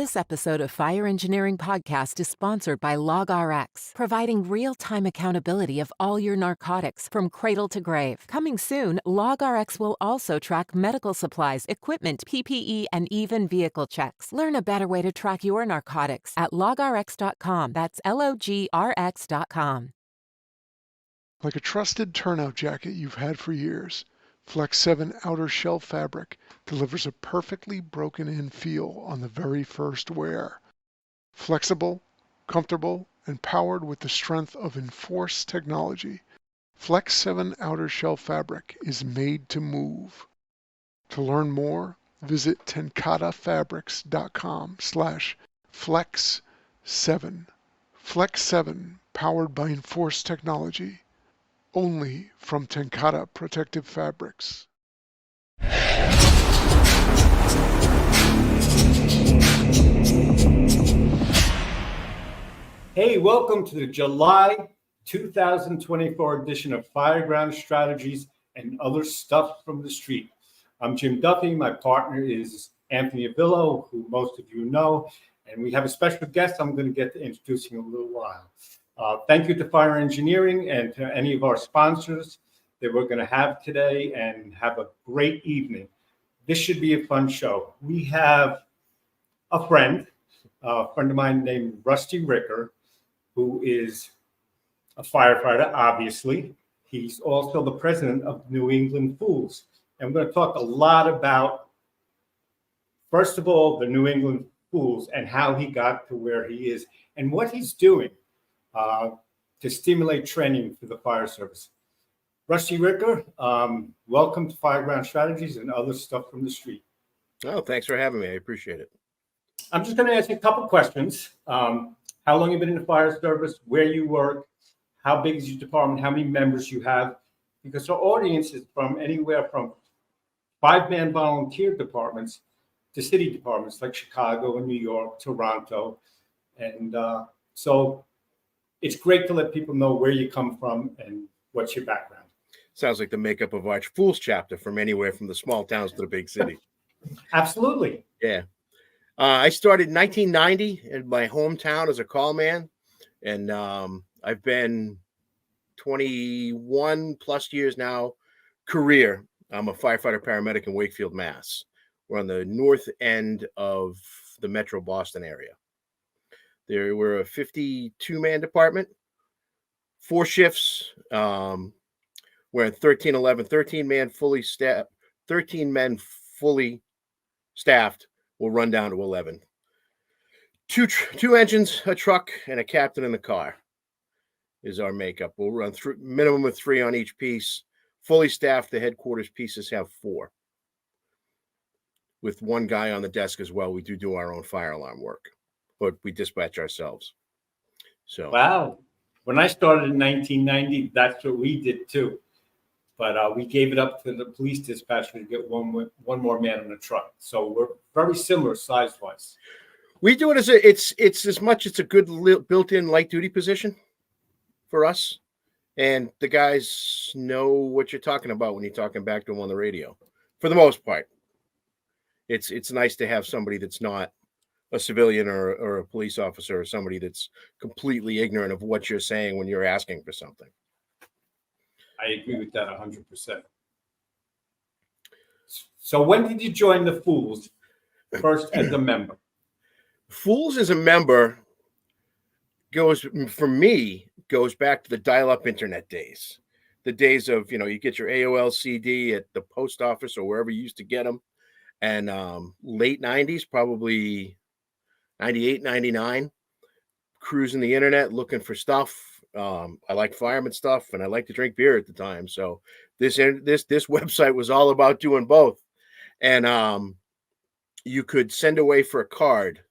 This episode of Fire Engineering Podcast is sponsored by LogRX, providing real-time accountability of all your narcotics from cradle to grave. Coming soon, LogRX will also track medical supplies, equipment, PPE, and even vehicle checks. Learn a better way to track your narcotics at logrx.com. That's LOGRX.com. Like a trusted turnout jacket you've had for years, Flex 7 outer shell fabric delivers a perfectly broken-in feel on the very first wear. Flexible, comfortable, and powered with the strength of Enforce technology, Flex 7 outer shell fabric is made to move. To learn more, visit tencatafabrics.com/flex7. Flex 7, powered by Enforce technology. Only from TenCate Protective Fabrics. Hey, welcome to the July 2024 edition of Fireground Strategies and Other Stuff from the Street. I'm Jim Duffy. My partner is Anthony Avillo, who most of you know, and we have a special guest I'm going to get to introducing in a little while. Thank you to Fire Engineering and to any of our sponsors that we're going to have today, and have a great evening. This should be a fun show. We have a friend of mine named Rusty Ricker, who is a firefighter, obviously. He's also the president of New England F.O.O.L.S. And we're going to talk a lot about, first of all, the New England F.O.O.L.S. and how he got to where he is and what he's doing to stimulate training for the fire service. Rusty Ricker, welcome to Fireground Strategies and Other Stuff from the Street. Oh, thanks for having me. I appreciate it. I'm just going to ask you a couple questions. How long you've been in the fire service, where you work, how big is your department, how many members you have, because our audience is from anywhere from 5-man volunteer departments to city departments like Chicago and New York, Toronto. And so it's great to let people know where you come from and what's your background. Sounds like the makeup of our F.O.O.L.S chapter, from anywhere from the small towns to the big city. Absolutely. Yeah. I started in 1990 in my hometown as a call man, and I've been 21 plus years now career. I'm a firefighter paramedic in Wakefield, Mass. We're on the north end of the metro Boston area. There were a 52-man department, 4 shifts. We're at 13 men fully staffed. We'll run down to 11. Two engines, a truck, and a captain in the car is our makeup. We'll run through minimum of 3 on each piece. Fully staffed, the headquarters pieces have 4. With 1 guy on the desk as well. We do our own fire alarm work, but we dispatch ourselves. So wow. When I started in 1990, that's what we did too. But we gave it up to the police dispatcher to get one more man in the truck. So we're very similar size-wise. We do it as it's as much it's a good built-in light duty position for us, and the guys know what you're talking about when you're talking back to them on the radio. For the most part, it's nice to have somebody that's not a civilian or a police officer or somebody that's completely ignorant of what you're saying when you're asking for something. I agree with that 100%. So when did you join the F.O.O.L.S first as a member? F.O.O.L.S as a member goes back to the dial-up internet days. The days of, you get your AOL CD at the post office or wherever you used to get them. And late 90s, probably 98, 99, cruising the internet looking for stuff. I like fireman stuff, and I like to drink beer at the time. So this website was all about doing both. And you could send away for a card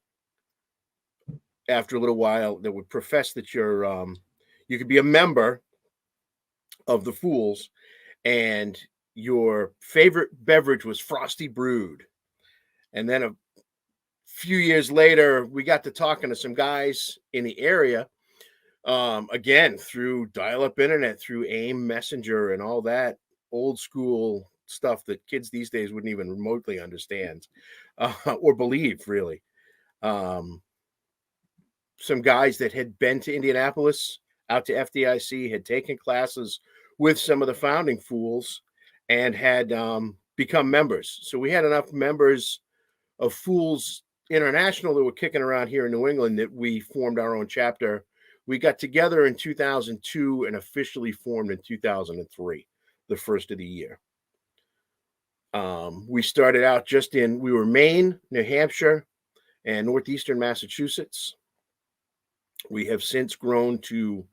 after a little while that would profess that you could be a member of the F.O.O.L.S, and your favorite beverage was Frosty Brewed. And then a few years later, we got to talking to some guys in the area. Again, through dial-up internet, through AIM Messenger and all that old school stuff that kids these days wouldn't even remotely understand or believe, really. Some guys that had been to Indianapolis, out to FDIC, had taken classes with some of the founding fools and had become members. So we had enough members of Fools International that were kicking around here in New England that we formed our own chapter. We got together in 2002 and officially formed in 2003, the first of the year. We started out we were Maine, New Hampshire, and Northeastern Massachusetts. We have since grown to,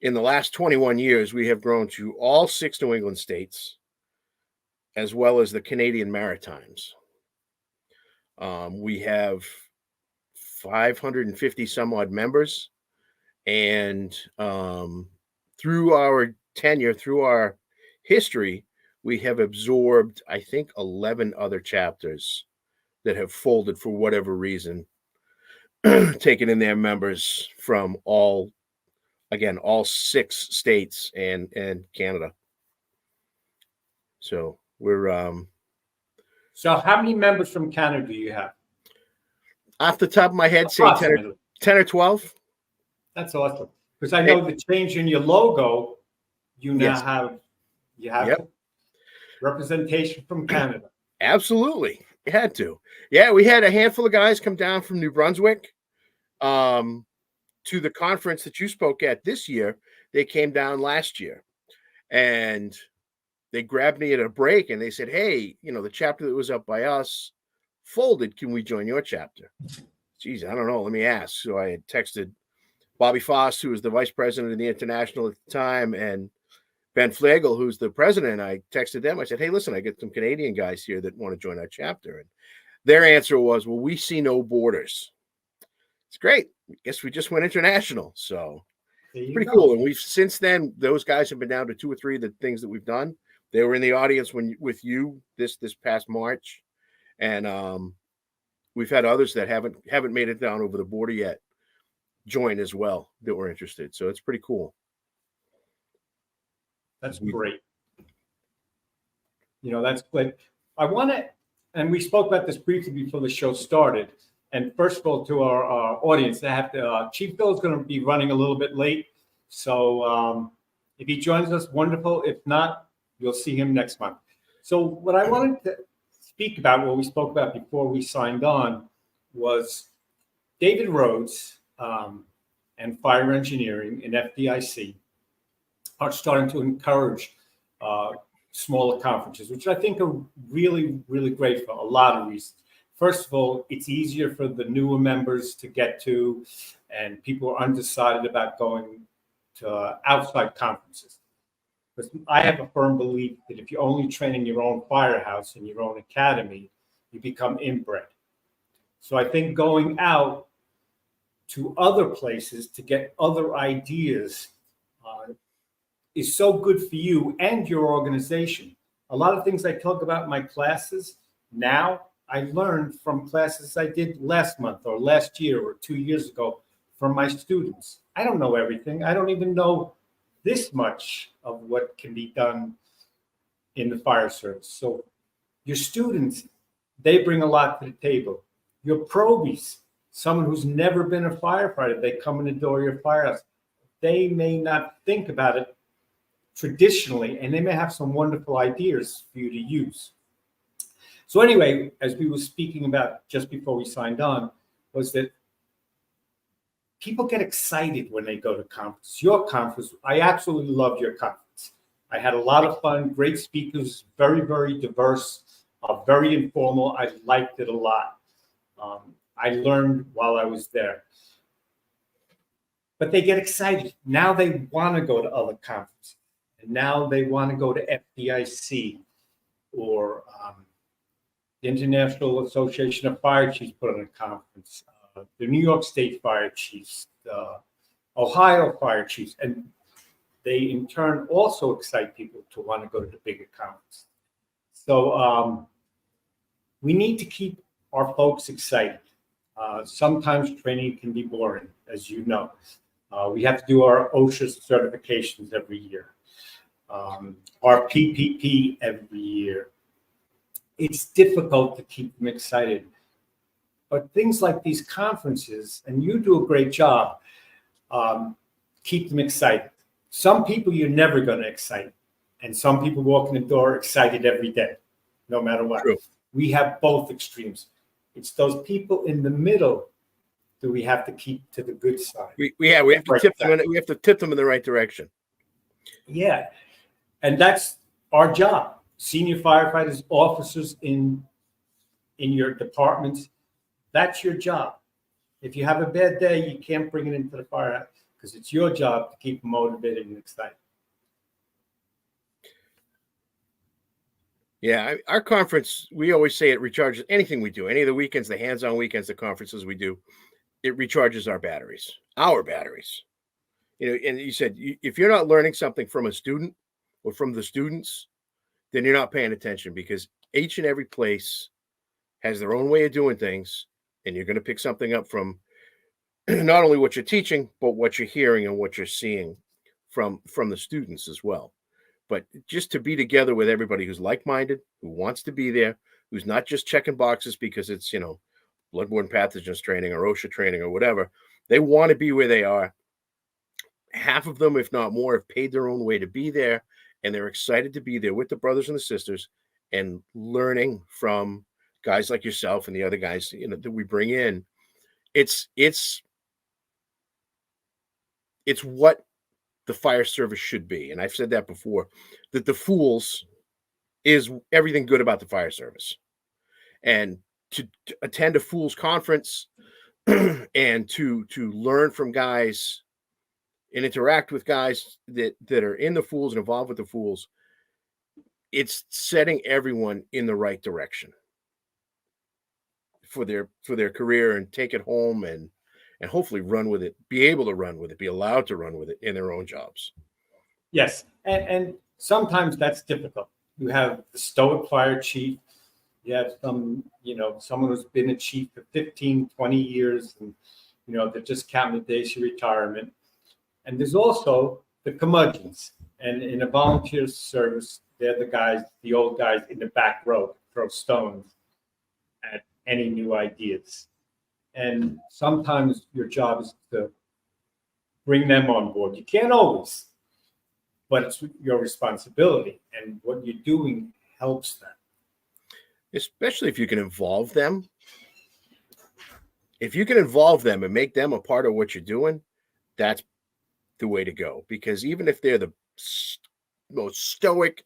in the last 21 years, we have grown to all 6 New England states, as well as the Canadian Maritimes. We have 550 some odd members, and through our tenure, through our history, we have absorbed, I think, 11 other chapters that have folded for whatever reason, taken in their members from all 6 states and Canada. So we're So how many members from Canada do you have? off the top of my head, say 10 or 12. That's awesome. Because I know the change in your logo, you now have representation from Canada. Absolutely. You had to. Yeah, we had a handful of guys come down from New Brunswick to the conference that you spoke at this year. They came down last year, and they grabbed me at a break and they said, hey, the chapter that was up by us folded. Can we join your chapter? Geez, I don't know. Let me ask. So I had texted Bobby Foss, who was the vice president of the International at the time, and Ben Flagel, who's the president. I texted them. I said, hey, listen, I get some Canadian guys here that want to join our chapter. And their answer was, well, we see no borders. It's great. I guess we just went international. So pretty cool. And we've since then, those guys have been down to 2 or 3 of the things that we've done. They were in the audience with you this past March. And we've had others that haven't made it down over the border yet join as well that were interested. So it's pretty cool. That's great. That's good. I want to, and we spoke about this briefly before the show started. And first of all, to our audience, Chief Bill is going to be running a little bit late. So if he joins us, wonderful. If not, you'll see him next month. So what I wanted to speak about, what we spoke about before we signed on, was David Rhodes and fire engineering in FDIC are starting to encourage smaller conferences, which I think are really, really great for a lot of reasons. First of all, it's easier for the newer members to get to, and people are undecided about going to outside conferences. Because I have a firm belief that if you only train in your own firehouse and your own academy, you become inbred. So I think going out to other places to get other ideas is so good for you and your organization. A lot of things I talk about in my classes now, I learned from classes I did last month or last year or 2 years ago from my students. I don't know everything. I don't even know this much of what can be done in the fire service. So your students, they bring a lot to the table. Your probies, someone who's never been a firefighter, they come in the door of your firehouse. They may not think about it traditionally, and they may have some wonderful ideas for you to use. So anyway, as we were speaking about just before we signed on, was that people get excited when they go to conferences. Your conference, I absolutely loved your conference. I had a lot of fun, great speakers, very, very diverse, very informal. I liked it a lot. I learned while I was there. But they get excited. Now they want to go to other conferences. And now they want to go to FDIC or the International Association of Fire Chiefs put on a conference, the New York State Fire Chiefs, the Ohio Fire Chiefs, and they in turn also excite people to want to go to the bigger conference. So we need to keep our folks excited. Sometimes training can be boring, as you know. We have to do our OSHA certifications every year, our PPP every year. It's difficult to keep them excited. But things like these conferences, and you do a great job, keep them excited. Some people you're never going to excite, and some people walk in the door excited every day, no matter what. True. We have both extremes. It's those people in the middle that we have to keep to the good side. We have to tip them. We have to tip them in the right direction. Yeah, and that's our job. Senior firefighters, officers in your departments, that's your job. If you have a bad day, you can't bring it into the firehouse because it's your job to keep them motivated and excited. Yeah, our conference, we always say it recharges anything we do. Any of the weekends, the hands-on weekends, the conferences we do, it recharges our batteries. And you said if you're not learning something from a student or from the students, then you're not paying attention, because each and every place has their own way of doing things, and you're going to pick something up from not only what you're teaching, but what you're hearing and what you're seeing from the students as well. But just to be together with everybody who's like-minded, who wants to be there, who's not just checking boxes because it's, bloodborne pathogens training or OSHA training or whatever. They want to be where they are. Half of them, if not more, have paid their own way to be there, and they're excited to be there with the brothers and the sisters and learning from guys like yourself and the other guys that we bring in. It's what the fire service should be. And I've said that before, that the F.O.O.L.S is everything good about the fire service. And to attend a F.O.O.L S conference and to learn from guys and interact with guys that are in the F.O.O.L S and involved with the F.O.O.L S, it's setting everyone in the right direction for their career, and take it home and hopefully run with it, be able to run with it, be allowed to run with it in their own jobs. Yes, and sometimes that's difficult. You have the stoic fire chief. You have someone who's been a chief for 15, 20 years, and, they're just counting the days to retirement. And there's also the curmudgeons. And in a volunteer service, they're the old guys in the back row, throw stones at any new ideas. And sometimes your job is to bring them on board. You can't always, but it's your responsibility. And what you're doing helps them. Especially if you can involve them. If you can involve them and make them a part of what you're doing, that's the way to go. Because even if they're the most stoic,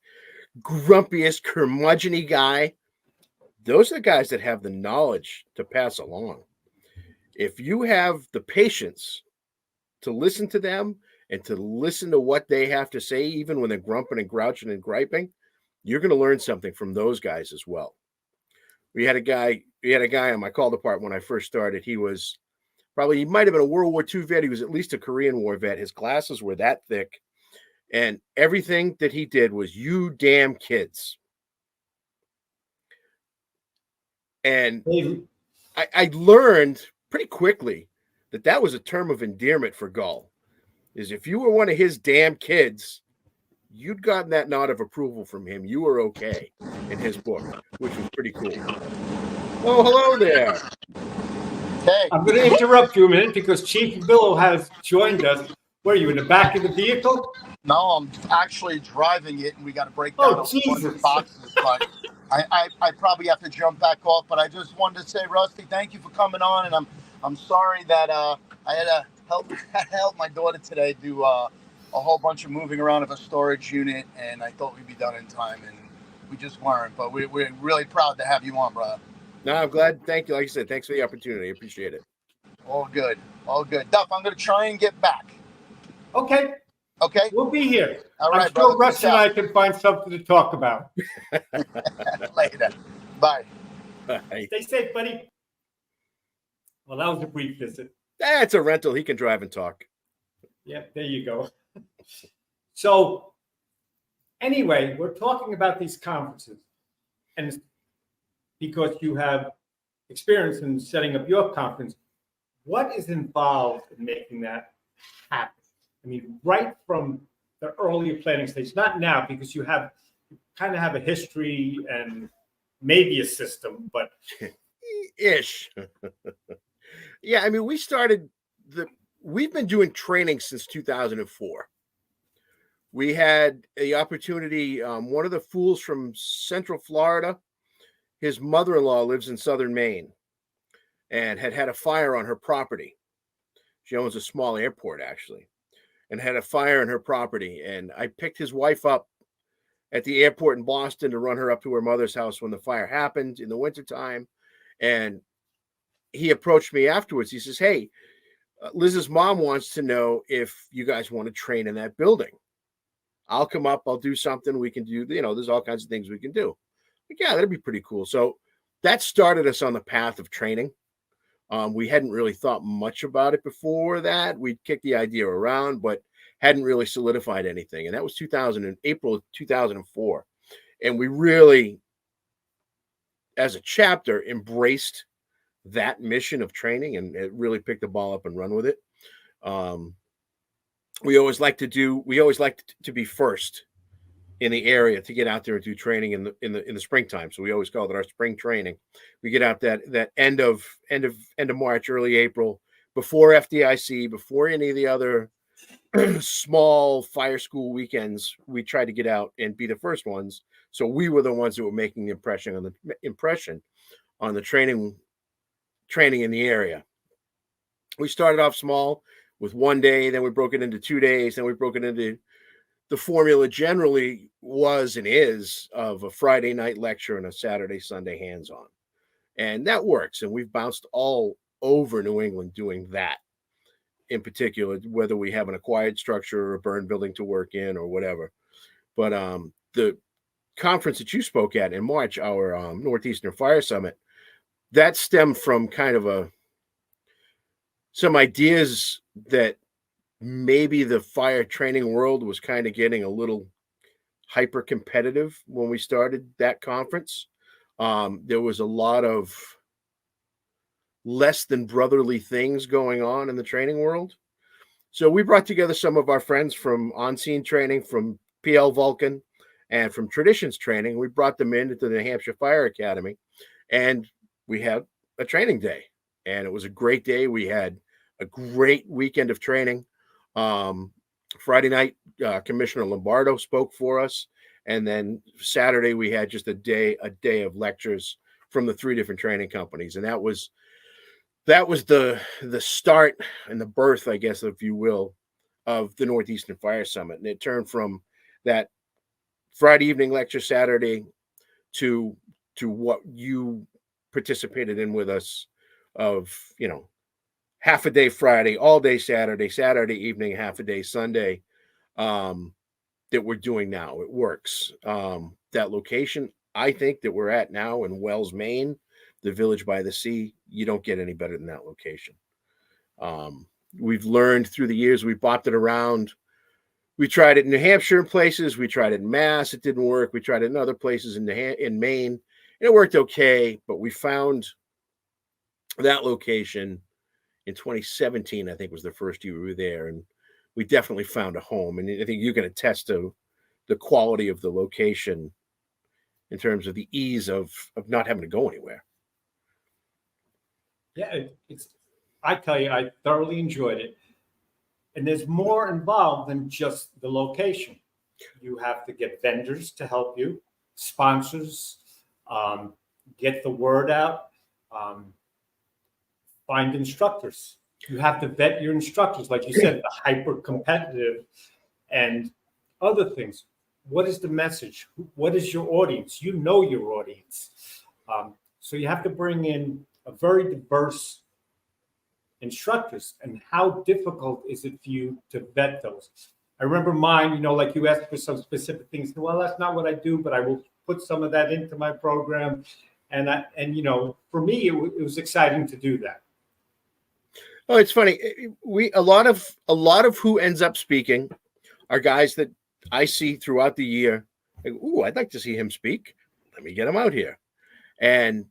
grumpiest, curmudgeon-y guy, those are the guys that have the knowledge to pass along. If you have the patience to listen to them and to listen to what they have to say, even when they're grumping and grouching and griping, you're going to learn something from those guys as well. We had a guy on my call department when I first started. He might have been a World War II vet. He was at least a Korean War vet. His glasses were that thick. And everything that he did was, "You damn kids." And I learned pretty quickly that was a term of endearment for Gull. Is if you were one of his damn kids, you'd gotten that nod of approval from him. You were okay in his book, which was pretty cool. Oh, hello there. Hey. I'm going to interrupt you a minute because Chief Avillo has joined us. Where are you, in the back of the vehicle? No, I'm actually driving it, and we got to break down a bunch of boxes. But I probably have to jump back off. But I just wanted to say, Rusty, thank you for coming on, and I'm sorry that I had to help my daughter today do a whole bunch of moving around of a storage unit, and I thought we'd be done in time, and we just weren't. But we're really proud to have you on, brother. No, I'm glad. Thank you. Like I said, thanks for the opportunity. I appreciate it. All good. Duff, I'm going to try and get back. Okay. We'll be here. All right, I'm sure brother. Russ and I can find something to talk about. Later. Bye. Bye. Stay safe, buddy. Well, that was a brief visit. That's a rental. He can drive and talk. Yeah, there you go. So anyway, we're talking about these conferences. And because you have experience in setting up your conference, what is involved in making that happen? I mean, right from the earlier planning stage, not now, because you kind of have a history and maybe a system, but Ish. Yeah, I mean, we've been doing training since 2004. We had the opportunity, one of the fools from Central Florida, his mother-in-law lives in Southern Maine and had a fire on her property. She owns a small airport, actually, and had a fire on her property. And I picked his wife up at the airport in Boston to run her up to her mother's house when the fire happened in the wintertime. And he approached me afterwards. He says, hey, Liz's mom wants to know if you guys want to train in that building. I'll come up. I'll do something. We can do, there's all kinds of things we can do. Like, yeah, that'd be pretty cool. So that started us on the path of training. We hadn't really thought much about it before that. We'd kicked the idea around, but hadn't really solidified anything. And that was April of 2004. And we really, as a chapter, embraced that mission of training and it really picked the ball up and run with it. We always liked to be first in the area to get out there and do training in the springtime. So we always called it our spring training. We get out that end of March, early April, before FDIC, before any of the other small fire school weekends. We tried to get out and be the first ones. So we were the ones that were making the impression on the training in the area. We started off small with 1 day, then we broke it into 2 days, then we broke it into the formula generally was and is of a Friday night lecture and a Saturday, Sunday hands-on. And that works. And we've bounced all over New England doing that in particular, whether we have an acquired structure or a burn building to work in or whatever. But the conference that you spoke at in March, our Northeastern Fire Summit, that stemmed from kind of some ideas that maybe the fire training world was kind of getting a little hyper competitive when we started that conference. There was a lot of less than brotherly things going on in the training world. So we brought together some of our friends from on-scene training, from PL Vulcan, and from traditions training. We brought them into the New Hampshire Fire Academy, and we had a training day. And it was a great day. We had a great weekend of training. Friday night, Commissioner Lombardo spoke for us. And then Saturday, we had just a day of lectures from the 3 different training companies. And that was the start and the birth, I guess, if you will, of the Northeastern Fire Summit. And it turned from that Friday evening lecture Saturday to what you participated in with us of, half a day Friday, all day Saturday evening, half a day Sunday, that we're doing now. It works. That location, I think, that we're at now in Wells, Maine, the village by the sea, you don't get any better than that location. We've learned through the years, we bopped it around. We tried it in New Hampshire in places. We tried it in Mass. It didn't work. We tried it in other places in Maine, and it worked okay. But we found that location in 2017, I think was the first year we were there. And we definitely found a home. And I think you can attest to the quality of the location in terms of the ease of not having to go anywhere. Yeah, I tell you, I thoroughly enjoyed it. And there's more involved than just the location. You have to get vendors to help you, sponsors, get the word out, find instructors. You have to vet your instructors, like you said, the hyper competitive and other things. What is the message? What is your audience? You know your audience. So you have to bring in a very diverse instructors. And how difficult is it for you to vet those? I remember mine, like you asked for some specific things. Well, that's not what I do, but I will put some of that into my program. And for me, it was exciting to do that. Oh, it's funny. A lot of who ends up speaking are guys that I see throughout the year. Like, ooh, I'd like to see him speak. Let me get him out here. And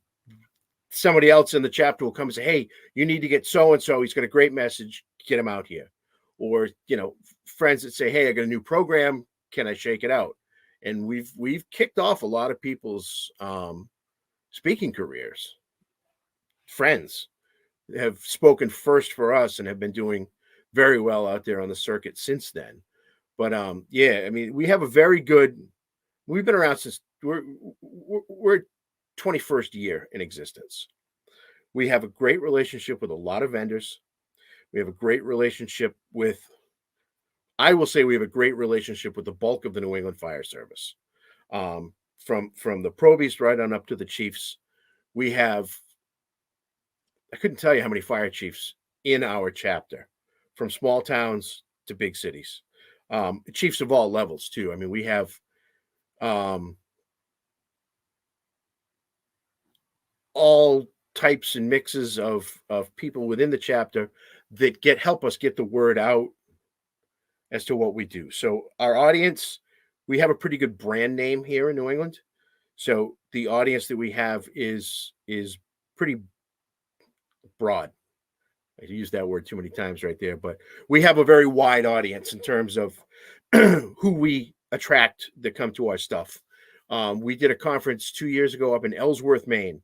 somebody else in the chapter will come and say, hey, you need to get so-and-so. He's got a great message. Get him out here. Or, friends that say, hey, I got a new program. Can I shake it out? And we've kicked off a lot of people's speaking careers friends have spoken first for us and have been doing very well out there on the circuit since then. But yeah, I mean, we have a very good. We've been around since we're 21st year in existence. We have a great relationship with a lot of vendors. We have a great relationship with. I will say we have a great relationship with the bulk of the New England Fire Service, from the probies right on up to the chiefs. We have. I couldn't tell you how many fire chiefs in our chapter, from small towns to big cities. Chiefs of all levels too. I mean, we have all types and mixes of people within the chapter that help us get the word out as to what we do. So our audience, we have a pretty good brand name here in New England. So the audience that we have is pretty broad. I used that word too many times right there, but we have a very wide audience in terms of who we attract that come to our stuff. We did a conference 2 years ago up in Ellsworth, Maine.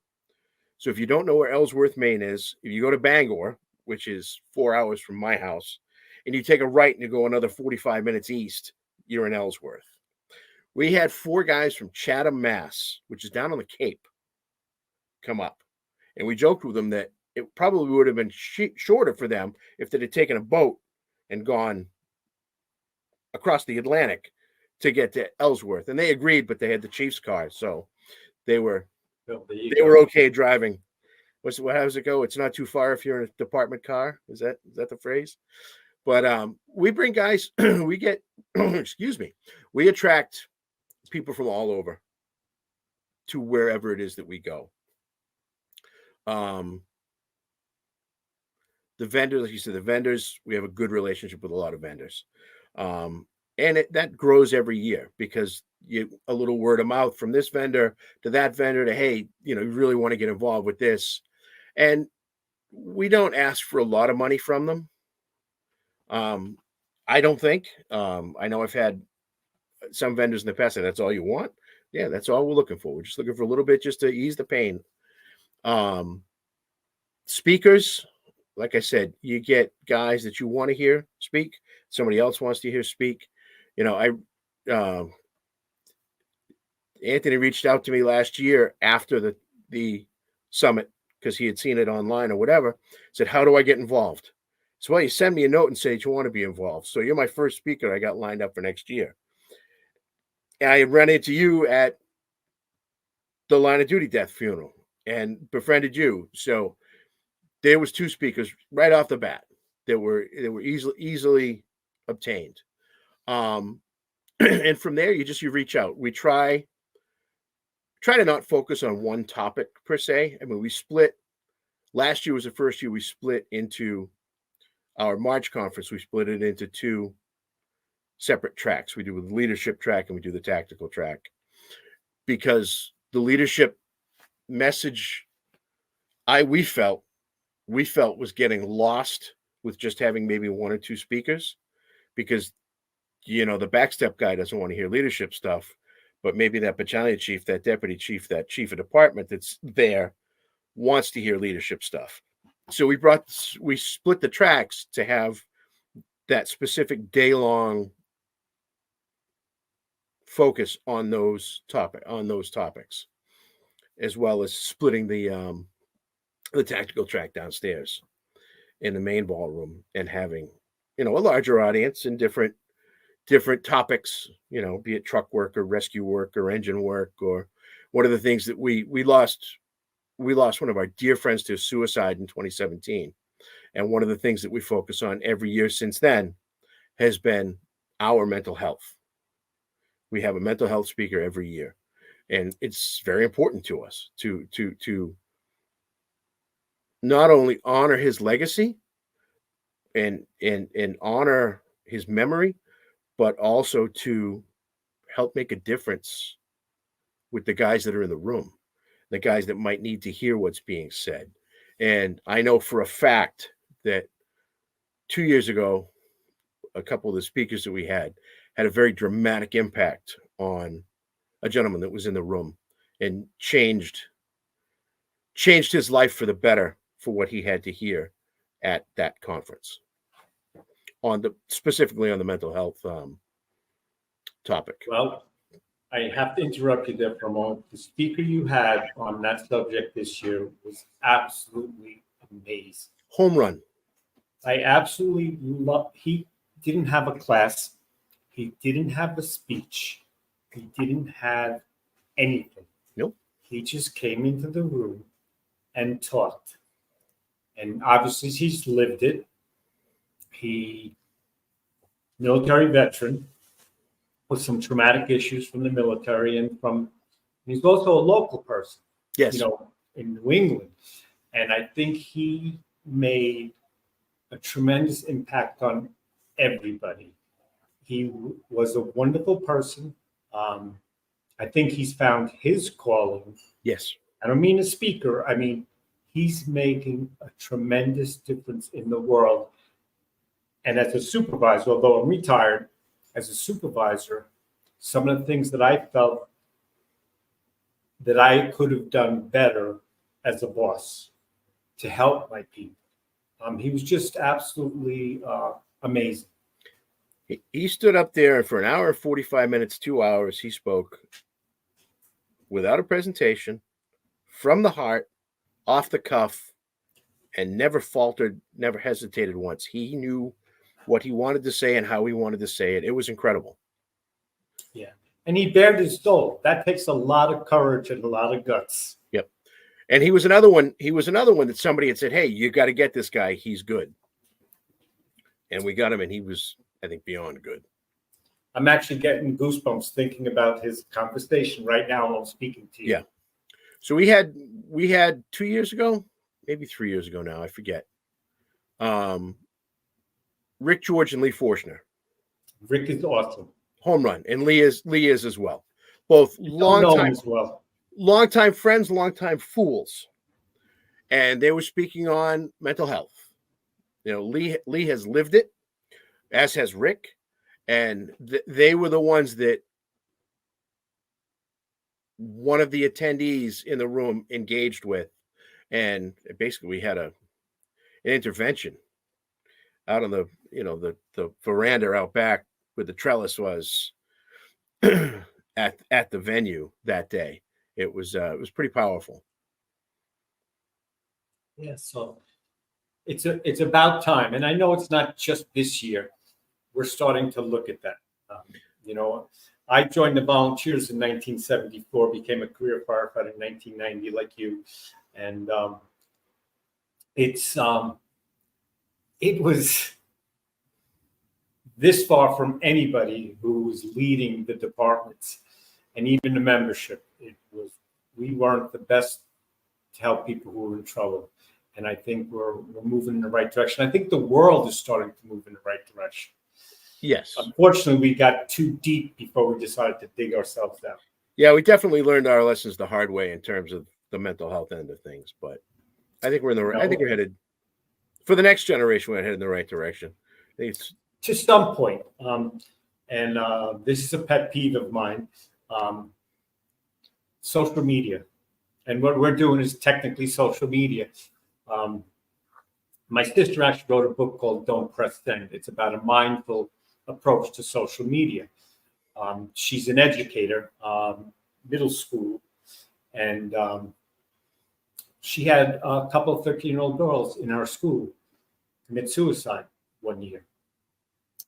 So if you don't know where Ellsworth, Maine is, if you go to Bangor, which is 4 hours from my house, and you take a right and you go another 45 minutes east, you're in Ellsworth. We had 4 guys from Chatham, Mass, which is down on the Cape, come up. And we joked with them that it probably would have been shorter for them if they'd have taken a boat and gone across the Atlantic to get to Ellsworth. And they agreed, but they had the Chiefs car, so they were okay driving. How does it go? It's not too far if you're in a department car. Is that the phrase? But we bring guys. We get excuse me. We attract people from all over to wherever it is that we go. The vendors, like you said, we have a good relationship with a lot of vendors. And that grows every year because a little word of mouth from this vendor to that vendor to, hey, you really want to get involved with this. And we don't ask for a lot of money from them. I don't think. I know I've had some vendors in the past say, that's all you want? Yeah, that's all we're looking for. We're just looking for a little bit just to ease the pain. Speakers, like I said, you get guys that you want to hear speak. Somebody else wants to hear speak. Anthony reached out to me last year after the summit because he had seen it online or whatever. Said, how do I get involved? So, well, you send me a note and say that you want to be involved. So you're my first speaker I got lined up for next year. And I ran into you at the line of duty death funeral and befriended you. So there was 2 speakers right off the bat that were easily obtained. And from there, you reach out. We try to not focus on one topic per se. I mean, we split. Last year was the first year we split into our March conference. We split it into 2 separate tracks. We do the leadership track and we do the tactical track, because the leadership message we felt was getting lost with just having maybe 1 or 2 speakers, because the backstep guy doesn't want to hear leadership stuff, but maybe that battalion chief, that deputy chief, that chief of department that's there wants to hear leadership stuff. So we split the tracks to have that specific day-long focus on those topics, as well as splitting the tactical track downstairs in the main ballroom and having a larger audience and different topics, be it truck work or rescue work or engine work. Or one of the things that we lost one of our dear friends to suicide in 2017, and one of the things that we focus on every year since then has been our mental health. We have a mental health speaker every year, and it's very important to us to not only honor his legacy and honor his memory, but also to help make a difference with the guys that are in the room, the guys that might need to hear what's being said. And I know for a fact that 2 years ago, a couple of the speakers that we had a very dramatic impact on a gentleman that was in the room and changed changed his life for the better for what he had to hear at that conference specifically on the mental health topic. Well, I have to interrupt you there for a moment. The speaker you had on that subject this year was absolutely amazing. Home run. I absolutely love. He didn't have a class. He didn't have a speech. He didn't have anything. Nope. He just came into the room and talked. And obviously he's lived it. He, military veteran with some traumatic issues from the military and he's also a local person. Yes. You know, in New England. And I think he made a tremendous impact on everybody. He was a wonderful person. I think he's found his calling. Yes. I don't mean a speaker. I mean, he's making a tremendous difference in the world. And as a supervisor, although I'm retired, as a supervisor, some of the things that I felt that I could have done better as a boss to help my people. He was just absolutely amazing. He stood up there for an hour, 45 minutes, 2 hours. He spoke without a presentation, from the heart, off the cuff, and never faltered, never hesitated once. He knew what he wanted to say and how he wanted to say it. It was incredible. Yeah. And he bared his soul. That takes a lot of courage and a lot of guts. Yep. And he was another one. He was another one that somebody had said, "Hey, you got to get this guy. He's good." And we got him, and he was, I think, beyond good. I'm actually getting goosebumps thinking about his conversation right now while I'm speaking to you. Yeah. So we had 2 years ago, maybe 3 years ago now, I forget. Rick George and Lee Forshner. Rick is awesome. Home run. And Lee is as well. Both long-time friends, long-time fools. And they were speaking on mental health. You know, Lee has lived it, as has Rick. And they were the ones that one of the attendees in the room engaged with. And basically we had an intervention out on the veranda out back where the trellis was at the venue that day. It was pretty powerful. Yeah, so it's about time. And I know it's not just this year. We're starting to look at that. I joined the volunteers in 1974, became a career firefighter in 1990, like you. And it was this far from anybody who was leading the departments and even the membership. We weren't the best to help people who were in trouble. And I think we're moving in the right direction. I think the world is starting to move in the right direction. Yes. Unfortunately, we got too deep before we decided to dig ourselves out. Yeah, we definitely learned our lessons the hard way in terms of the mental health end of things. But I think I think we're headed, for the nead generation, we're headed in the right direction. I think it's to some point. And this is a pet peeve of mine. Social media. And what we're doing is technically social media. My sister actually wrote a book called Don't Press Send. It's about a mindful approach to social media. She's an educator, middle school, and she had a couple of 13-year-old girls in our school commit suicide one year.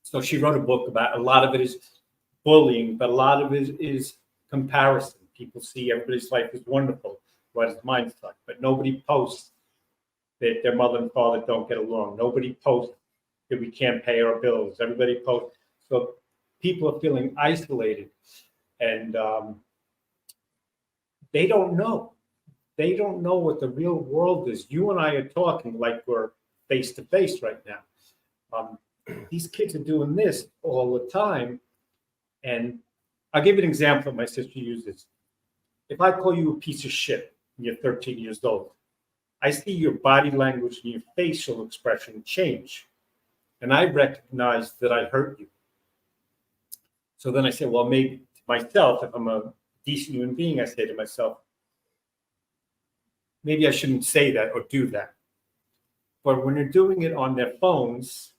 So she wrote a book about, a lot of it is bullying, but a lot of it is comparison. People see everybody's life is wonderful, what is mine like, but nobody posts that their mother and father don't get along. Nobody posts that we can't pay our bills. Everybody posts. So people are feeling isolated, and they don't know. They don't know what the real world is. You and I are talking like we're face to face right now. These kids are doing this all the time. And I'll give you an example my sister uses. If I call you a piece of shit and you're 13 years old, I see your body language and your facial expression change. And I recognize that I hurt you. So then I say, well, maybe to myself, if I'm a decent human being, I say to myself, maybe I shouldn't say that or do that. But when they're doing it on their phones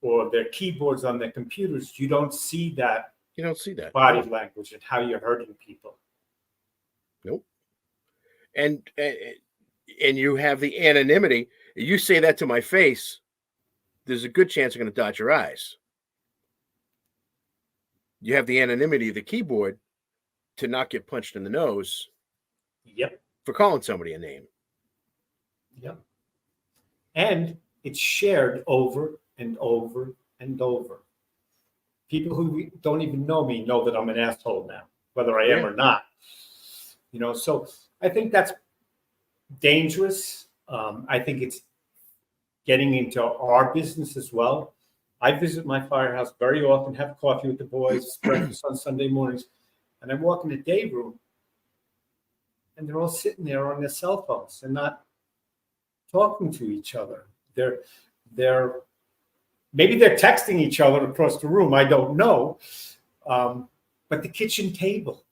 or their keyboards on their computers, you don't see that. You don't see that body language and how you're hurting people. Nope. And you have the anonymity. You say that to my face, there's a good chance I'm going to dot your eyes. You have the anonymity of the keyboard to not get punched in the nose. Yep. For calling somebody a name. Yep. And it's shared over and over and over. People who don't even know me know that I'm an asshole now, whether I am or not. So I think that's dangerous. I think it's getting into our business as well. I visit my firehouse very often, have coffee with the boys, breakfast on Sunday mornings, and I walk in the day room, and they're all sitting there on their cell phones and not talking to each other. Maybe they're texting each other across the room. I don't know. But the kitchen table,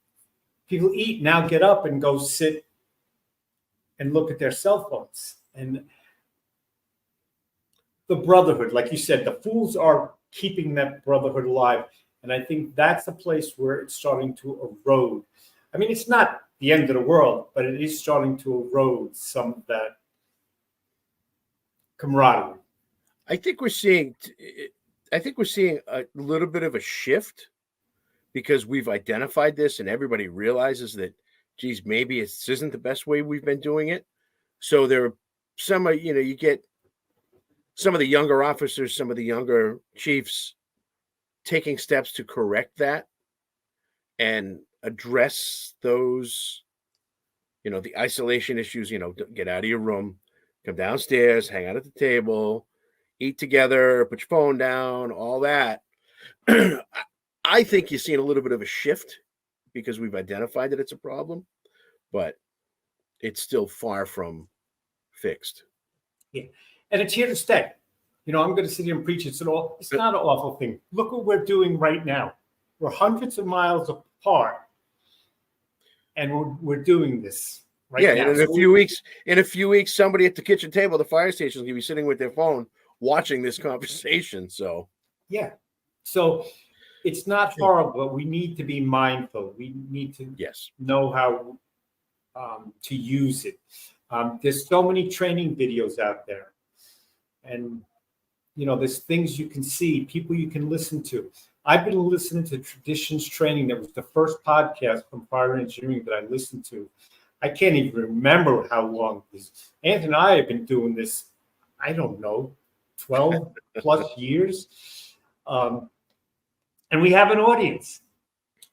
people eat, now get up and go sit and look at their cell phones. And the brotherhood, like you said, the fools are keeping that brotherhood alive. And I think that's a place where it's starting to erode. I mean, it's not the end of the world, but it is starting to erode some of that camaraderie. I think we're seeing a little bit of a shift because we've identified this and everybody realizes that, geez, maybe this isn't the best way we've been doing it. So there are some, you get some of the younger officers, some of the younger chiefs taking steps to correct that and address those, the isolation issues, get out of your room, come downstairs, hang out at the table, eat together, put your phone down, all that. I think you're seeing a little bit of a shift because we've identified that it's a problem, but it's still far from fixed. Yeah, and it's here to stay. I'm going to sit here and preach it's not an awful thing. Look what we're doing right now. We're hundreds of miles apart, and we're doing this right now. Yeah, in a few weeks, somebody at the kitchen table at the fire station is going to be sitting with their phone watching this conversation. So yeah, so it's not horrible, but we need to be mindful. We need to know how to use it. There's so many training videos out there, and there's things you can see, people you can listen to. I've been listening to Traditions Training. That was the first podcast from fire engineering that I listened to. I can't even remember how long this. Anthony and I have been doing this, I don't know, 12 plus years. And we have an audience.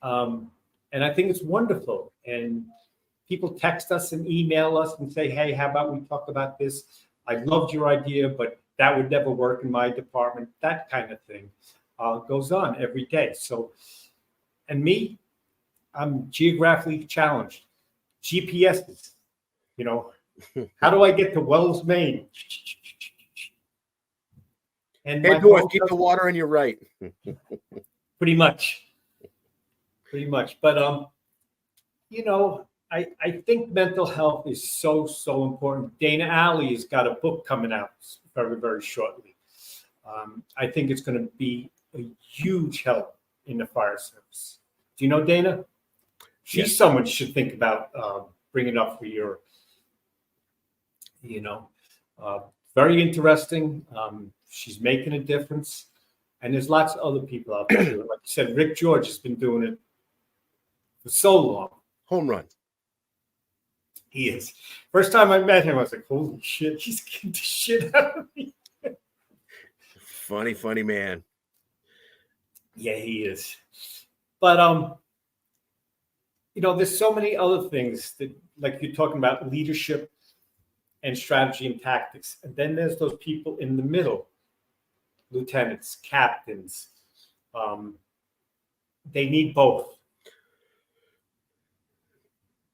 And I think it's wonderful. And people text us and email us and say, hey, how about we talk about this? I loved your idea, but that would never work in my department. That kind of thing goes on every day. So, and me, I'm geographically challenged. GPSs, how do I get to Wells, Maine? And head north, keep the water on your right. Pretty much. But, I think mental health is so, so important. Dana Alley has got a book coming out very, very shortly. I think it's going to be a huge help in the fire service. Do you know Dana? She's someone you should think about bringing up for your, very interesting. She's making a difference. And there's lots of other people out there doing it. Like you said, Rick George has been doing it for so long. Home run. He is. First time I met him, I was like, holy shit, he's getting the shit out of me. Funny man. Yeah, he is. But there's so many other things that, like you're talking about, leadership and strategy and tactics. And then there's those people in the middle, lieutenants, captains. They need both.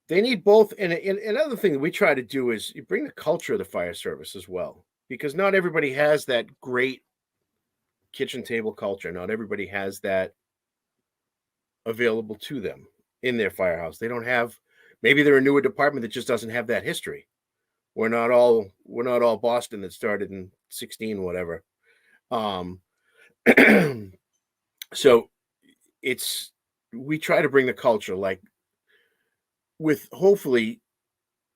They need both. And another thing that we try to do is you bring the culture of the fire service as well, because not everybody has that great kitchen table culture. Not everybody has that available to them in their firehouse. They don't have, maybe they're a newer department that just doesn't have that history. We're not all Boston that started in 16, whatever. So we try to bring the culture, like hopefully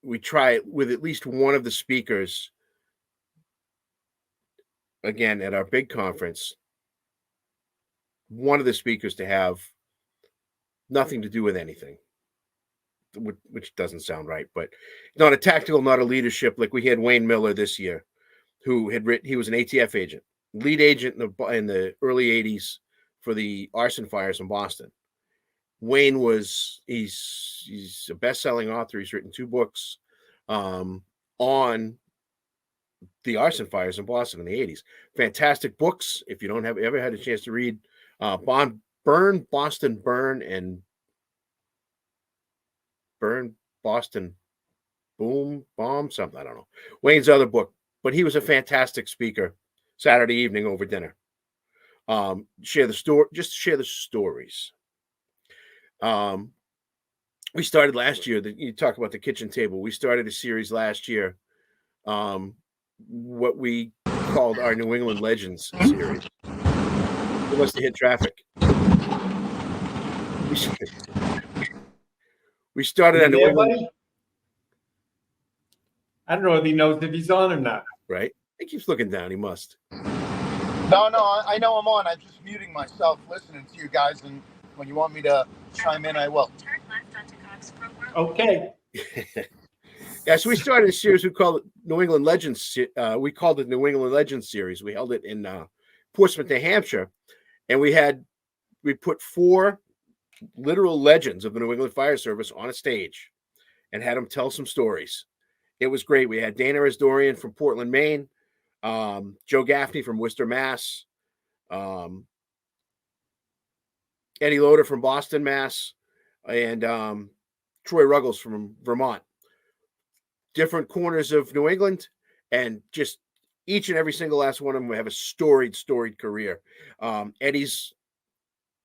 we try it with at least one of the speakers again at our big conference, one of the speakers to have nothing to do with anything, which doesn't sound right, but not a tactical, not a leadership. Like we had Wayne Miller this year, who had written, he was an ATF agent, lead agent in the early 80s for the arson fires in Boston. Wayne he's a best-selling author. He's written 2 books on the arson fires in Boston in the 80s. Fantastic books. If you don't have ever had a chance to read Burn, Boston Burn, and Burn, Boston Boom, Bomb, something, I don't know. Wayne's other book, but he was a fantastic speaker Saturday evening over dinner. Share the stories. We started last year, you talk about the kitchen table. We started a series last year, what we called our New England Legends series. We must have hit traffic. We started on New England. I don't know if he knows if he's on or not. Right? He keeps looking down. He must. No, I know I'm on. I'm just muting myself, listening to you guys, and when you want me to chime in, I will. Turn left onto Cox Road. Okay. Yeah, so we started a series we called it New England Legends. We called it New England Legends series. We held it in Portsmouth, New Hampshire, and we put 4 literal legends of the New England Fire Service on a stage and had them tell some stories. It was great. We had Dana Asdorian from Portland, Maine, Joe Gaffney from Worcester, Mass, Eddie Loader from Boston, Mass, and Troy Ruggles from Vermont. Different corners of New England, and just each and every single last one of them have a storied career. Eddie's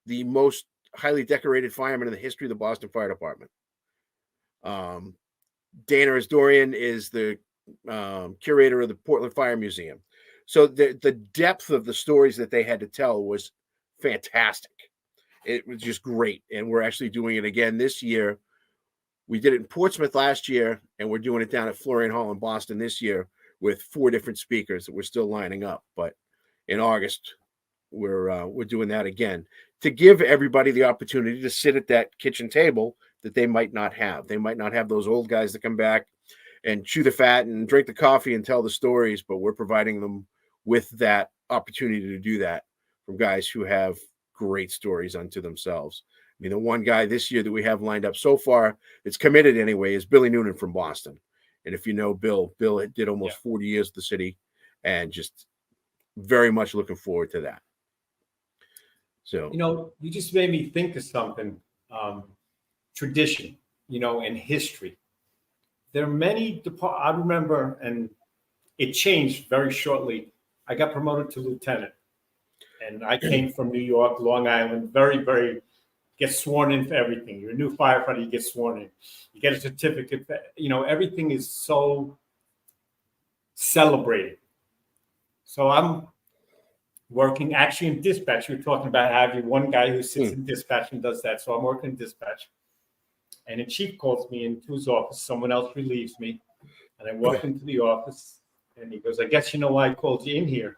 the most highly decorated fireman in the history of the Boston Fire Department. Dana Asdorian is the curator of the Portland Fire Museum. So the depth of the stories that they had to tell was fantastic. It was just great. And we're actually doing it again this year. We did it in Portsmouth last year, and we're doing it down at Florian Hall in Boston this year with 4 different speakers that we're still lining up. But in August, we're doing that again to give everybody the opportunity to sit at that kitchen table that they might not have. They might not have those old guys that come back and chew the fat and drink the coffee and tell the stories, but we're providing them with that opportunity to do that from guys who have great stories unto themselves. I mean, the one guy this year that we have lined up so far that's committed anyway is Billy Noonan from Boston. And if you know Bill did almost 40 years with the city, and just very much looking forward to that. So, you just made me think of something. Tradition, and history. There are many I remember, and it changed very shortly. I got promoted to lieutenant, and I came from New York, Long Island, very, very, get sworn in for everything. You're a new firefighter, you get sworn in. You get a certificate. Everything is so celebrated. So I'm working actually in dispatch. You were talking about having one guy who sits in dispatch and does that. So I'm working in dispatch. And the chief calls me into his office. Someone else relieves me. And I walk into the office, and he goes, I guess you know why I called you in here.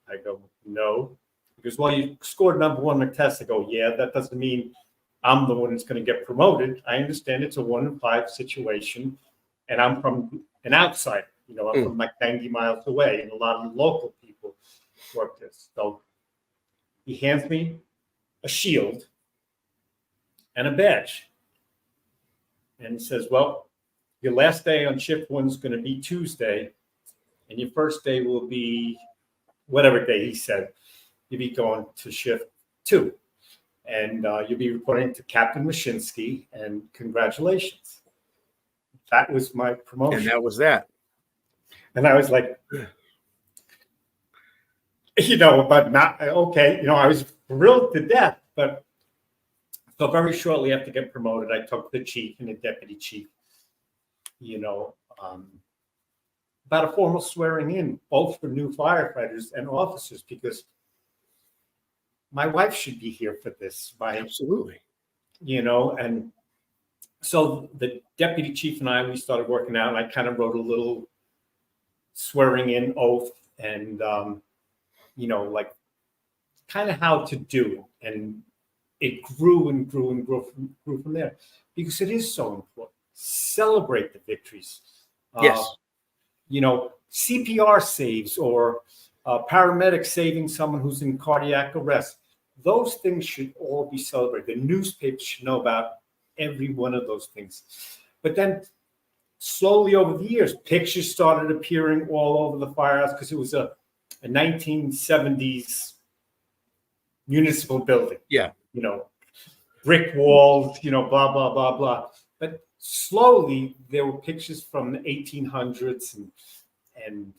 I go, no. He goes, well, you scored number 1 on the test. I go, yeah, that doesn't mean I'm the one that's going to get promoted. I understand it's a 1 in 5 situation. And I'm from an outsider. I'm from like 90 miles away. And a lot of local people work this. So he hands me a shield and a badge. And says, well, your last day on shift 1 is going to be Tuesday, and your first day will be whatever day he said. You'll be going to shift 2, and you'll be reporting to Captain Mashinsky, and congratulations. That was my promotion. And that was that. And I was like, but not, okay. I was thrilled to death, but so very shortly after getting promoted, I took the chief and the deputy chief, about a formal swearing in, both for new firefighters and officers, because my wife should be here for this. Absolutely. And so the deputy chief and we started working out, and I kind of wrote a little swearing in oath and, like kind of how to do it. And it grew and grew and grew from there, because it is so important. Celebrate the victories. Yes. CPR saves or paramedics saving someone who's in cardiac arrest. Those things should all be celebrated. The newspapers should know about every one of those things. But then slowly over the years, pictures started appearing all over the firehouse, because it was a 1970s municipal building. Yeah. Brick walls, blah, blah, blah, blah. But slowly there were pictures from the 1800s and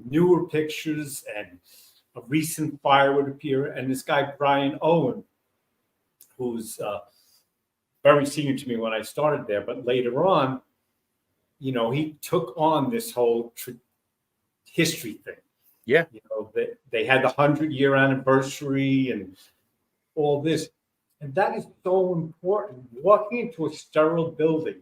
newer pictures, and a recent fire would appear. And this guy, Brian Owen, who's very senior to me when I started there, but later on, he took on this whole history thing. Yeah. They had the 100-year anniversary and all this. And that is so important. Walking into a sterile building,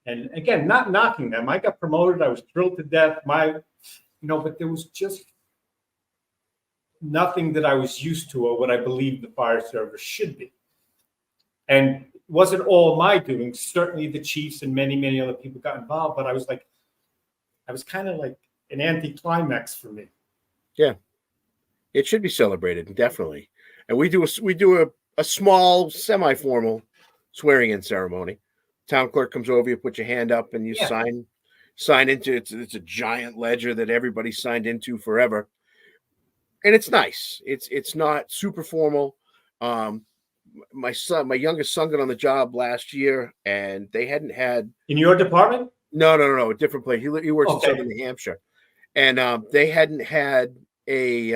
and again, not knocking them. I got promoted. I was thrilled to death. But there was just nothing that I was used to or what I believe the fire service should be. And it wasn't all my doing. Certainly the chiefs and many, many other people got involved, but I was kind of like an anticlimax for me. Yeah. It should be celebrated, definitely. And we do a small, semi-formal swearing-in ceremony. Town clerk comes over, you put your hand up, and you sign into it. It's a giant ledger that everybody signed into forever, and it's nice. It's not super formal. My youngest son got on the job last year, and they hadn't had in your department. No, a different place. He works in Southern New Hampshire, and they hadn't had a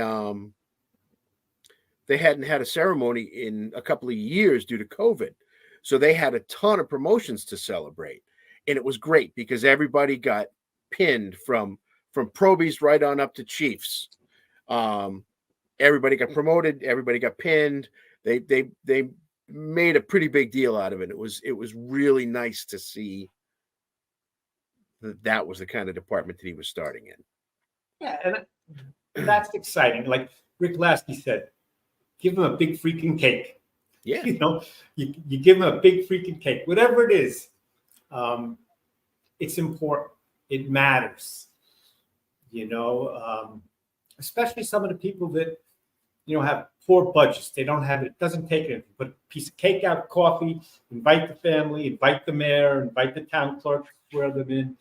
ceremony in a couple of years due to COVID. So they had a ton of promotions to celebrate. And it was great because everybody got pinned from probies right on up to chiefs. Everybody got promoted. Everybody got pinned. They made a pretty big deal out of it. It was really nice to see that was the kind of department that he was starting in. Yeah, and that's exciting. Like Rick Lasky said, give him a big freaking cake. Yeah. You give him a big freaking cake, whatever it is. It's important. It matters. Especially some of the people that, have poor budgets. They don't have it. It doesn't take anything. Put a piece of cake out, coffee, invite the family, invite the mayor, invite the town clerk, swear them in.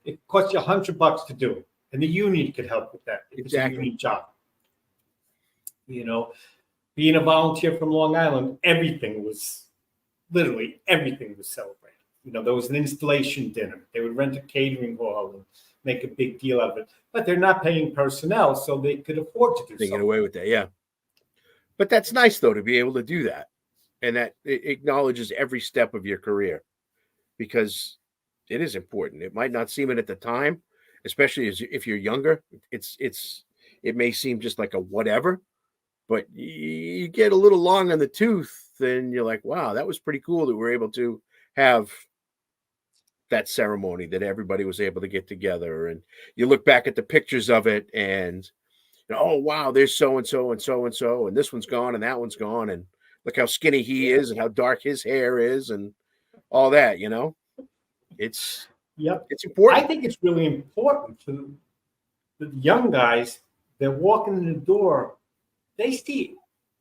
It costs you $100 to do it. And the union could help with that. It's a union job. Being a volunteer from Long Island, literally everything was celebrated. There was an installation dinner. They would rent a catering hall and make a big deal out of it. But they're not paying personnel, so they could afford to do something. They get away with that, yeah. But that's nice, though, to be able to do that. And that it acknowledges every step of your career, because it is important. It might not seem it at the time, especially if you're younger. It may seem just like a whatever, but you get a little long on the tooth, and you're like, wow, that was pretty cool that we're able to have that ceremony, that everybody was able to get together. And you look back at the pictures of it, and oh wow, there's so and so and so and so, and this one's gone and that one's gone, and look how skinny he is and how dark his hair is and all that. It's important. I think it's really important to the young guys that walk in the door. They see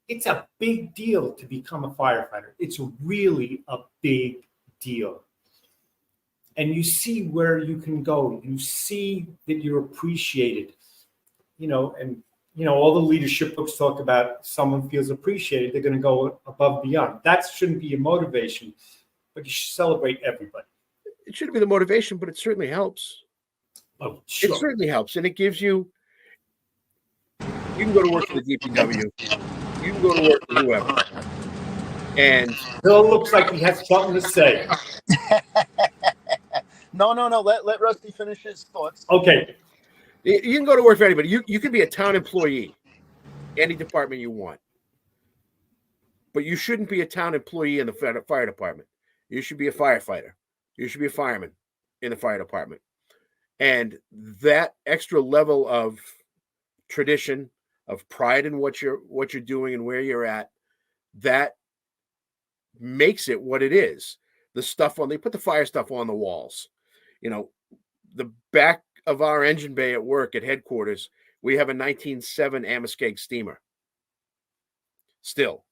it's a big deal to become a firefighter. It's really a big deal. And you see where you can go. You see that you're appreciated. All the leadership books talk about someone feels appreciated, they're going to go above and beyond. That shouldn't be a motivation, but you should celebrate everybody. It shouldn't be the motivation, but it certainly helps. Oh, sure. It certainly helps. And it gives you can go to work for the DPW. You can go to work for whoever. And Bill looks like he has something to say. No. Let Rusty finish his thoughts. Okay. You can go to work for anybody. You can be a town employee, any department you want. But you shouldn't be a town employee in the fire department. You should be a firefighter. You should be a fireman in the fire department. And that extra level of tradition, of pride in what you're doing and where you're at, that makes it what it is. The stuff they put the fire stuff on the walls. The back of our engine bay at work at headquarters, we have a 1907 Amoskeag steamer. Still.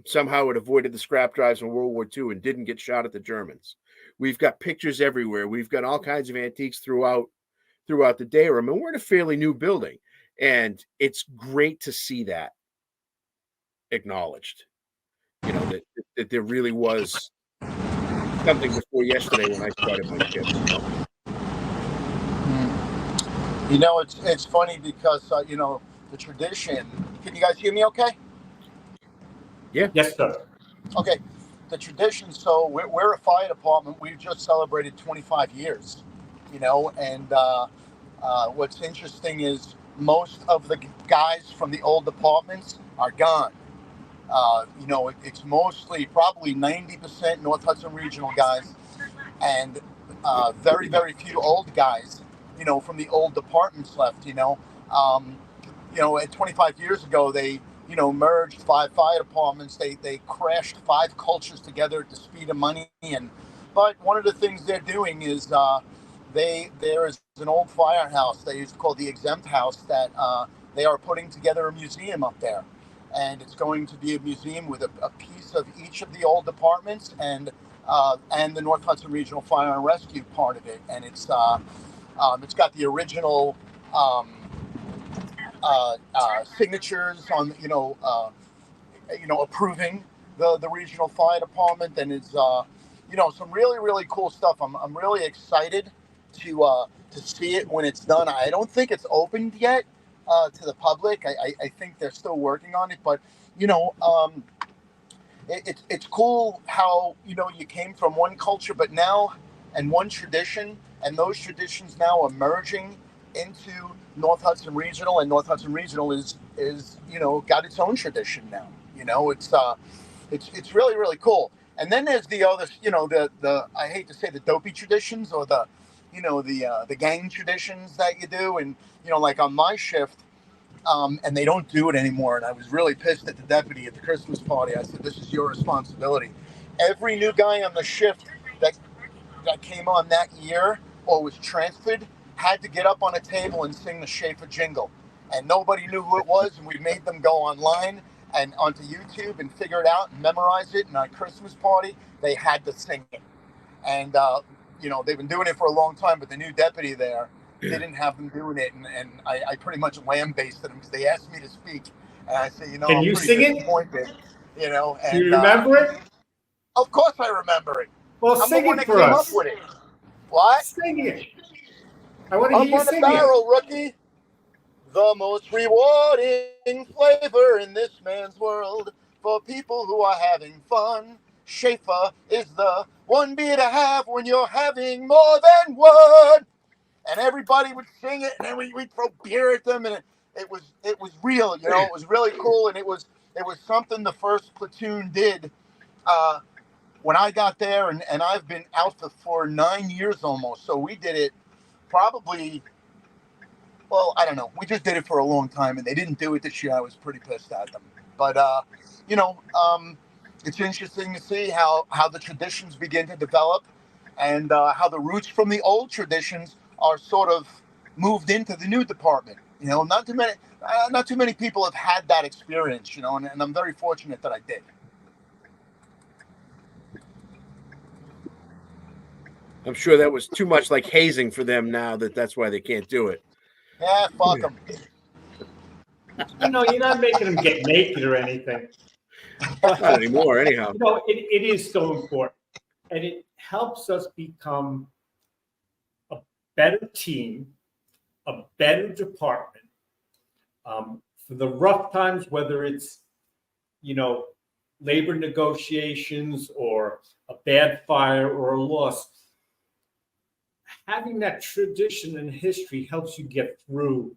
Somehow it avoided the scrap drives in World War II and didn't get shot at the Germans. We've got pictures everywhere. We've got all kinds of antiques throughout the day room, and we're in a fairly new building, and it's great to see that acknowledged. That there really was something before yesterday when I started my shift. It's funny because the tradition. Can you guys hear me? Okay. Yeah. Yes, sir. Okay. The tradition. So we're a fire department. We've just celebrated 25 years. And what's interesting is most of the guys from the old departments are gone. It's mostly probably 90% North Hudson Regional guys, and very, very few old guys, from the old departments left. At 25 years ago, they, merged 5 fire departments. They crashed 5 cultures together at the speed of money. But one of the things they're doing is there is an old firehouse they used to call the Exempt House that they are putting together a museum up there. And it's going to be a museum with a piece of each of the old departments and the North Hudson Regional Fire and Rescue part of it. And it's got the original signatures on approving the regional fire department, and it's some really, really cool stuff. I'm really excited to see it when it's done. I don't think it's opened yet to the public. I think they're still working on it, but it's cool how you came from one culture, but now and one tradition, and those traditions now are merging into North Hudson Regional, and North Hudson Regional is got its own tradition now. It's really, really cool. And then there's the other, the I hate to say the dopey traditions or the gang traditions that you do, and like on my shift. And they don't do it anymore. And I was really pissed at the deputy at the Christmas party. I said, "This is your responsibility." Every new guy on the shift that came on that year or was transferred had to get up on a table and sing the Schaefer jingle. And nobody knew who it was. And we made them go online and onto YouTube and figure it out and memorize it. And on Christmas party, they had to sing it. And, they've been doing it for a long time, but the new deputy there, they didn't have them doing it, and I pretty much lambasted them because they asked me to speak, and I said, Can I'm you pretty sing it? disappointed, and Do you remember it? Of course I remember it. Well, I'm sing the one it that for came us. up with it. What? Sing it. I want to Up hear you on the sing barrel, rookie. The most rewarding flavor in this man's world for people who are having fun. Schaefer is the one beer to have when you're having more than one. And everybody would sing it, and then we'd throw beer at them, and it was real, it was really cool, and it was something the first platoon did when I got there, and I've been out for 9 years almost. So we did it probably, well, I don't know, we just did it for a long time, and they didn't do it this year. I was pretty pissed at them, but it's interesting to see how the traditions begin to develop, and how the roots from the old traditions are sort of moved into the new department. Not too many people have had that experience. And I'm very fortunate that I did. I'm sure that was too much like hazing for them now that's why they can't do it. Yeah, fuck them. You're not making them get naked or anything. Not anymore, anyhow. It is so important, and it helps us become a better team, a better department. For the rough times, whether it's, labor negotiations or a bad fire or a loss, having that tradition and history helps you get through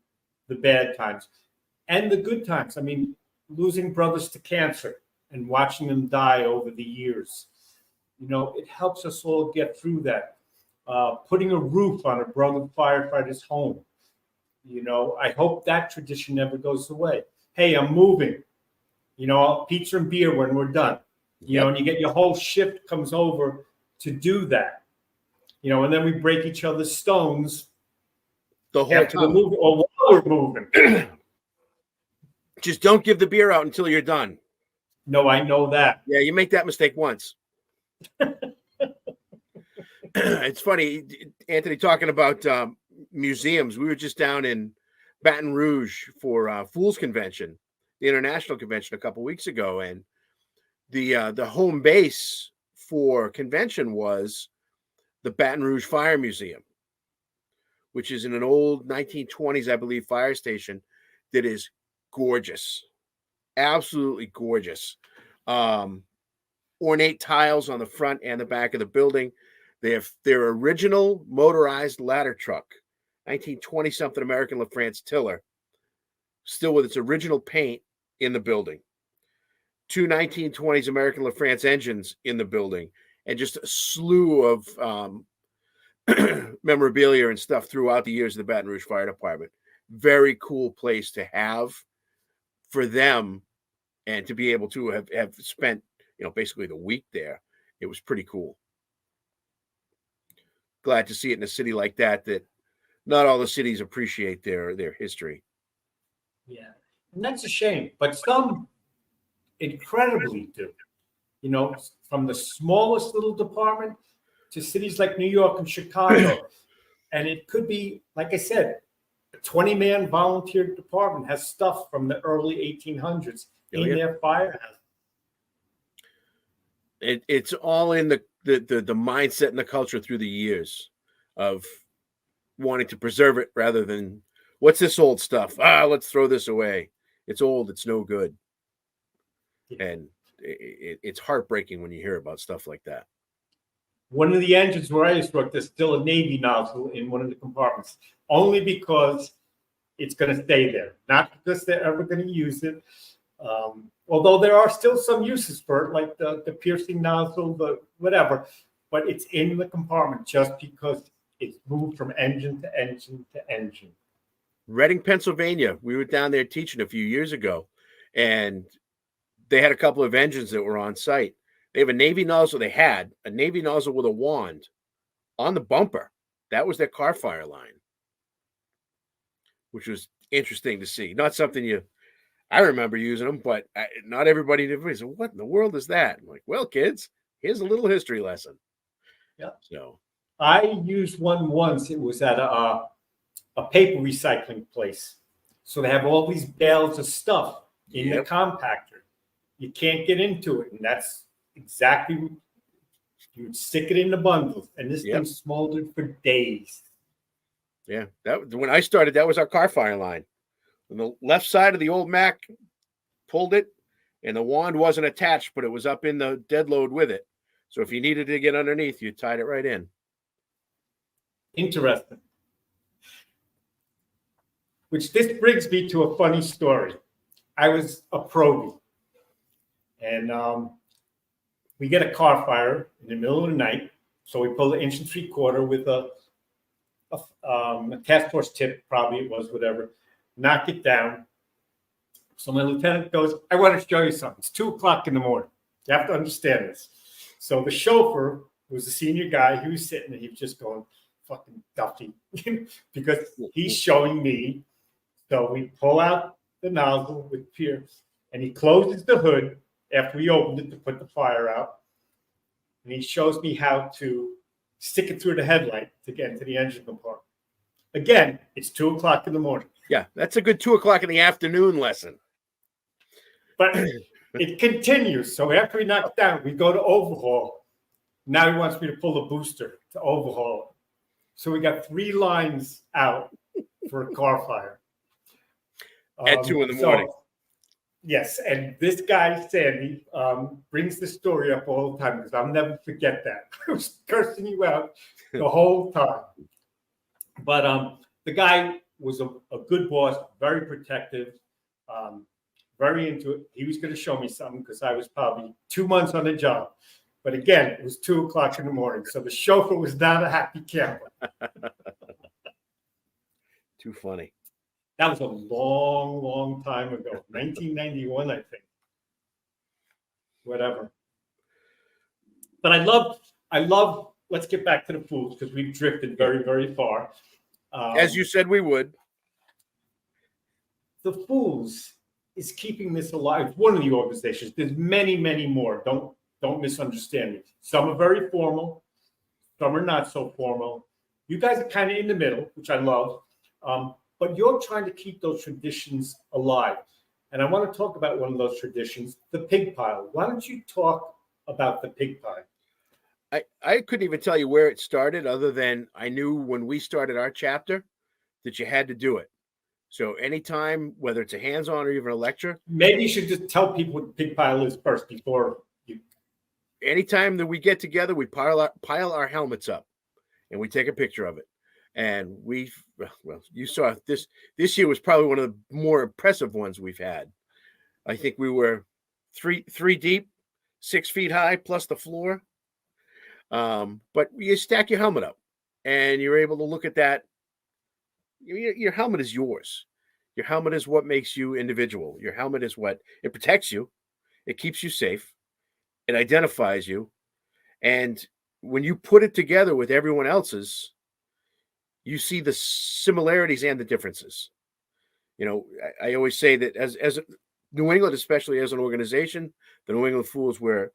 the bad times and the good times. I mean, losing brothers to cancer and watching them die over the years, it helps us all get through that. Putting a roof on a brother firefighter's home, I hope that tradition never goes away. Hey, I'm moving, pizza and beer when we're done, and you get your whole shift comes over to do that, and then we break each other's stones The whole after time. the movie or while we're moving. Just don't give the beer out until you're done. No, I know that. Yeah, you make that mistake once. It's funny, Anthony, talking about museums. We were just down in Baton Rouge for F.O.O.L.S convention, the international convention, a couple weeks ago, and the home base for convention was the Baton Rouge Fire Museum, which is in an old 1920s, I believe, fire station that is gorgeous, absolutely gorgeous. Ornate tiles on the front and the back of the building. They have their original motorized ladder truck, 1920-something American LaFrance tiller, still with its original paint in the building. Two 1920s American LaFrance engines in the building, and just a slew of memorabilia and stuff throughout the years of the Baton Rouge Fire Department. Very cool place to have for them, and to be able to have spent, basically the week there. It was pretty cool. Glad to see it in a city like that not all the cities appreciate their history. Yeah, and that's a shame, but some incredibly do. From the smallest little department to cities like New York and Chicago. And it could be, like I said, a 20-man volunteer department has stuff from the early 1800s in their firehouse. It's all in the mindset and the culture through the years of wanting to preserve it rather than, what's this old stuff? Let's throw this away. It's old. It's no good. Yeah. And it's heartbreaking when you hear about stuff like that. One of the engines where I used to work, there's still a Navy nozzle in one of the compartments, only because it's going to stay there, not because they're ever going to use it. Although there are still some uses for it, like the piercing nozzle, the whatever, but it's in the compartment just because it's moved from engine to engine to engine. Reading, Pennsylvania. We were down there teaching a few years ago, and they had a couple of engines that were on site. They have a Navy nozzle. They had a Navy nozzle with a wand on the bumper. That was their car fire line, which was interesting to see. Not something I remember using them, but not everybody did. Everybody said, what in the world is that? I'm like, well, kids, here's a little history lesson. Yeah. So I used one once. It was at a paper recycling place. So they have all these bales of stuff in the compactor. You can't get into it. And that's exactly, you would stick it in the bundle. And this thing smoldered for days. Yeah. When I started, that was our car fire line. On the left side of the old Mac, pulled it, and the wand wasn't attached, but it was up in the dead load with it. So if you needed to get underneath, you tied it right in. Interesting. Which this brings me to a funny story. I was a probie, and we get a car fire in the middle of the night. So we pull an 1 3/4 with a task force tip, probably it was, whatever. Knock it down. So my lieutenant goes, I want to show you something. It's 2 o'clock in the morning. You have to understand this. So the chauffeur was the senior guy. He was sitting and he was just going, fucking Duffy, because he's showing me. So we pull out the nozzle with Pierce, and he closes the hood after we opened it to put the fire out. And he shows me how to stick it through the headlight to get into the engine compartment. Again, it's 2 o'clock in the morning. Yeah, that's a good 2 o'clock in the afternoon lesson. But it continues. So after we knock it down, we go to overhaul. Now he wants me to pull a booster to overhaul it. So we got 3 lines out for a car fire. At 2 in the morning. Yes, and this guy, Sandy, brings the story up all the time because I'll never forget that. I was cursing you out the whole time. But the guy was a good boss, very protective, very into it. He was going to show me something because I was probably 2 months on the job. But again, it was 2 o'clock in the morning. So the chauffeur was not a happy camper. Too funny. That was a long, long time ago. 1991, I think. Whatever. But I love, let's get back to the Fools because we've drifted very, very far. As you said we would. The Fools is keeping this alive. It's one of the organizations. There's many, many more. Don't misunderstand me. Some are very formal. Some are not so formal. You guys are kind of in the middle, which I love. But you're trying to keep those traditions alive. And I want to talk about one of those traditions, the pig pile. Why don't you talk about the pig pile? I couldn't even tell you where it started other than I knew when we started our chapter that you had to do it. So anytime, whether it's a hands-on or even a lecture. Maybe you should just tell people what the pig pile is first before you. Anytime that we get together, we pile our helmets up and we take a picture of it. And you saw this year was probably one of the more impressive ones we've had. I think we were three deep, 6 feet high, plus the floor. But you stack your helmet up and you're able to look at that. Your helmet is yours. Your helmet is what makes you individual. Your helmet is what it protects you. It keeps you safe. It identifies you. And when you put it together with everyone else's, you see the similarities and the differences. You know, I always say that as New England, especially as an organization, the New England Fools were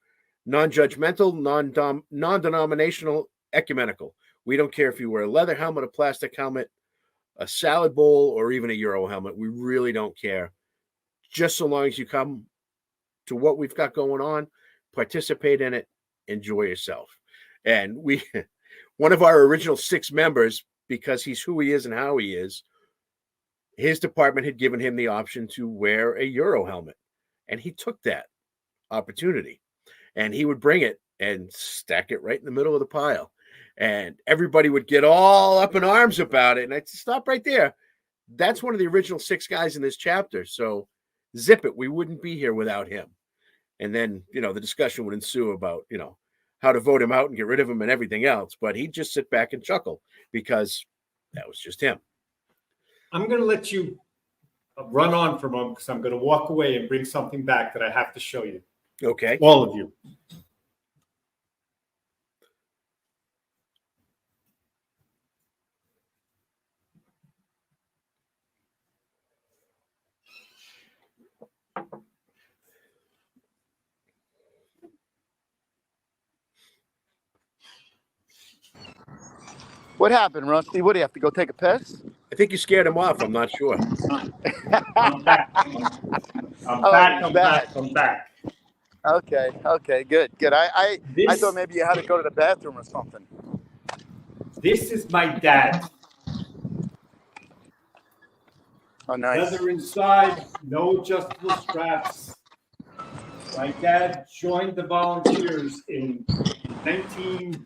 non-judgmental, non-denominational, ecumenical. We don't care if you wear a leather helmet, a plastic helmet, a salad bowl, or even a Euro helmet. We really don't care. Just so long as you come to what we've got going on, participate in it, enjoy yourself. And one of our original 6 members, because he's who he is and how he is, his department had given him the option to wear a Euro helmet. And he took that opportunity. And he would bring it and stack it right in the middle of the pile. And everybody would get all up in arms about it. And I'd stop right there. That's one of the original 6 guys in this chapter. So zip it. We wouldn't be here without him. And then, the discussion would ensue about, how to vote him out and get rid of him and everything else. But he'd just sit back and chuckle because that was just him. I'm going to let you run on for a moment because I'm going to walk away and bring something back that I have to show you. Okay. All of you. What happened, Rusty? What do you have to go take a piss? I think you scared him off. I'm not sure. I'm back. I'm back. Okay, good. I thought maybe you had to go to the bathroom or something. This is my dad. Oh, nice. Leather inside, no adjustable straps. My dad joined the volunteers in 19,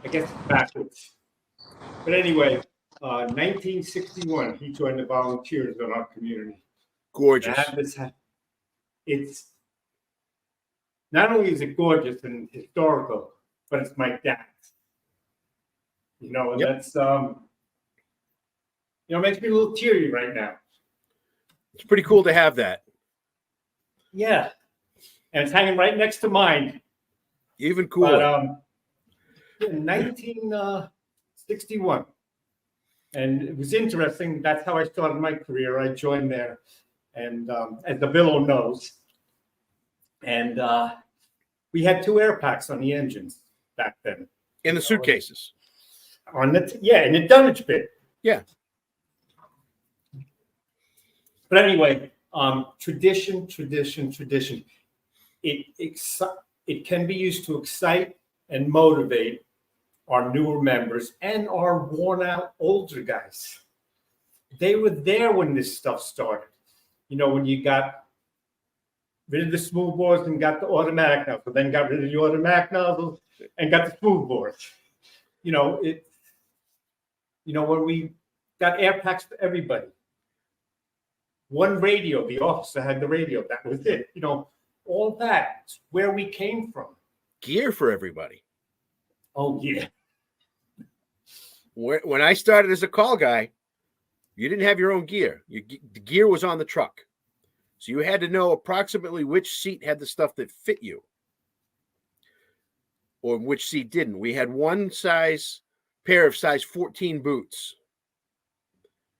I guess backwards. But anyway, 1961, he joined the volunteers in our community. Gorgeous. It's not only is it gorgeous and historical, but it's my dad's. And that's makes me a little teary right now. It's pretty cool to have that. Yeah, and it's hanging right next to mine. Even cooler. But, in 1961, and it was interesting. That's how I started my career. I joined there, and as the Avillo knows, and we had 2 air packs on the engines back then. In the suitcases. In the dunnage bit. Yeah. But anyway, tradition. It can be used to excite and motivate our newer members and our worn-out older guys. They were there when this stuff started. When you got rid of the smooth bores and got the automatic nozzle, then got rid of the automatic nozzle and got the smooth bores. when we got air packs for everybody. One radio, the officer had the radio. That was it. All that's where we came from. Gear for everybody. Oh, yeah. When I started as a call guy, you didn't have your own gear. The gear was on the truck. So you had to know approximately which seat had the stuff that fit you or which seat didn't. We had one pair of size 14 boots,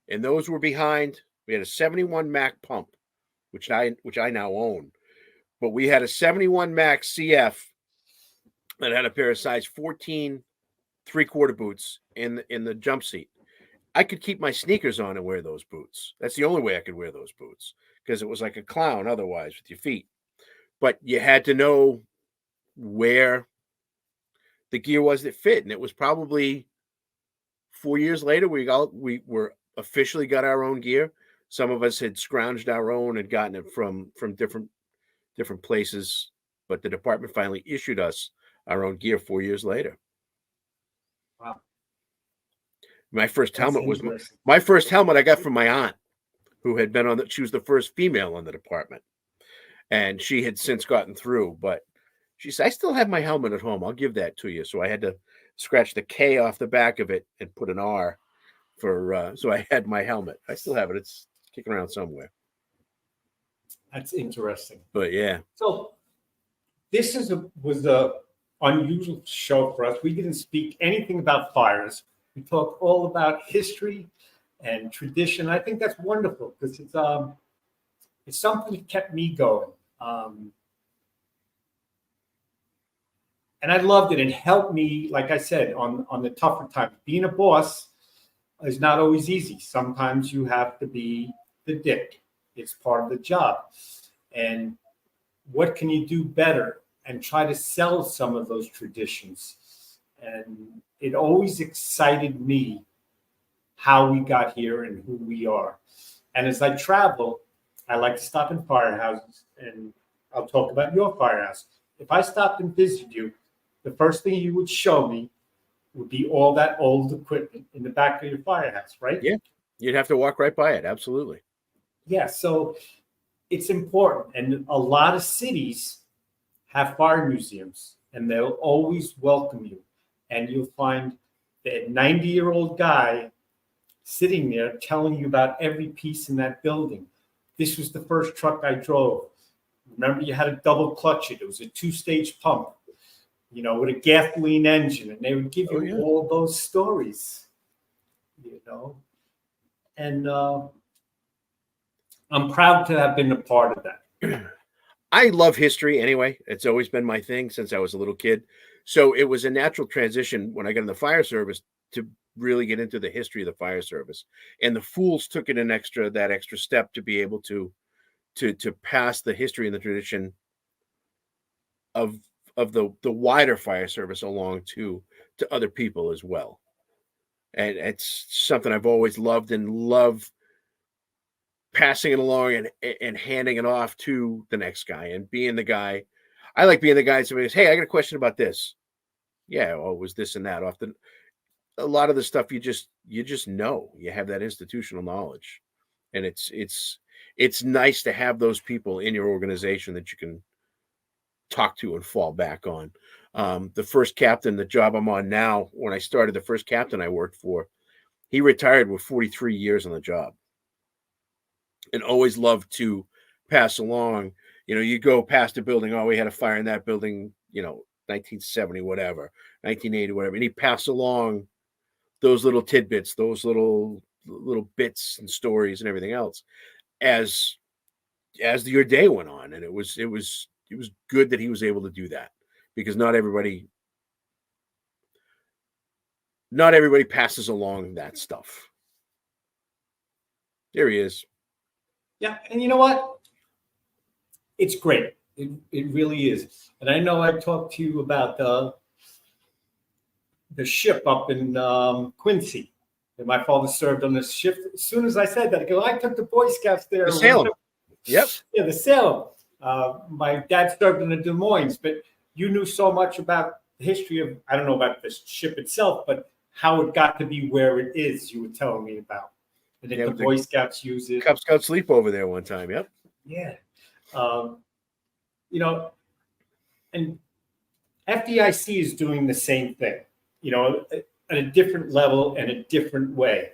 and those were behind. We had a 71 Mac pump, which I now own, but we had a 71 Mac CF that had a pair of size 14 3/4 boots in the jump seat. I could keep my sneakers on and wear those boots. That's the only way I could wear those boots, because it was like a clown otherwise with your feet. But you had to know where the gear was that fit. And it was probably 4 years later, we were officially got our own gear. Some of us had scrounged our own and gotten it from different places, but the department finally issued us our own gear 4 years later. Wow. My first helmet was my first helmet I got from my aunt, who had been she was the first female in the department, and she had since gotten through, but she said, I still have my helmet at home. I'll give that to you. So I had to scratch the K off the back of it and put an R so I had my helmet. I still have it. It's kicking around somewhere. That's interesting. But yeah. So this was a unusual show for us. We didn't speak anything about fires. We talked all about history and tradition. I think that's wonderful because it's something that kept me going. And I loved it. It helped me, like I said, on the tougher times. Being a boss is not always easy. Sometimes you have to be the dick. It's part of the job. And what can you do better? And try to sell some of those traditions. And it always excited me how we got here and who we are. And as I travel, I like to stop in firehouses, and I'll talk about your firehouse. If I stopped and visited you, the first thing you would show me would be all that old equipment in the back of your firehouse, right? Yeah, you'd have to walk right by it. Absolutely. Yeah, so it's important. And a lot of cities have fire museums, and they'll always welcome you. And you'll find that 90-year-old guy sitting there telling you about every piece in that building. This was the first truck I drove. Remember, you had a double clutch it. It was a 2-stage pump, with a gasoline engine, and they would give you all those stories, And I'm proud to have been a part of that. I love history anyway. It's always been my thing since I was a little kid. So it was a natural transition when I got in the fire service to really get into the history of the fire service. And the Fools took it that extra step to be able to pass the history and the tradition of the wider fire service along to other people as well. And it's something I've always loved and love passing it along and handing it off to the next guy and being the guy. I like being the guy that somebody says, hey, I got a question about this. Yeah, well, it was this and that. Often a lot of the stuff you just know. You have that institutional knowledge. And it's nice to have those people in your organization that you can talk to and fall back on. The first captain, the job I'm on now, when I started, the first captain I worked for, he retired with 43 years on the job. And always loved to pass along, you go past a building, we had a fire in that building, 1970, whatever, 1980, whatever. And he passed along those little tidbits, those little bits and stories and everything else as your day went on. And it was good that he was able to do that, because not everybody passes along that stuff. There he is. Yeah, and you know what? It's great. It really is. And I know I talked to you about the ship up in Quincy. And my father served on this ship. As soon as I said that, I took the Boy Scouts there. The Salem. Yep. Yeah, the Salem. My dad served in the Des Moines, but you knew so much about the history of, I don't know about the ship itself, but how it got to be where it is. You were telling me about, and that the Boy Scouts use it. Cub Scout sleepover there one time. Yep. Yeah. You know, and FDIC is doing the same thing, you know, at a different level and a different way.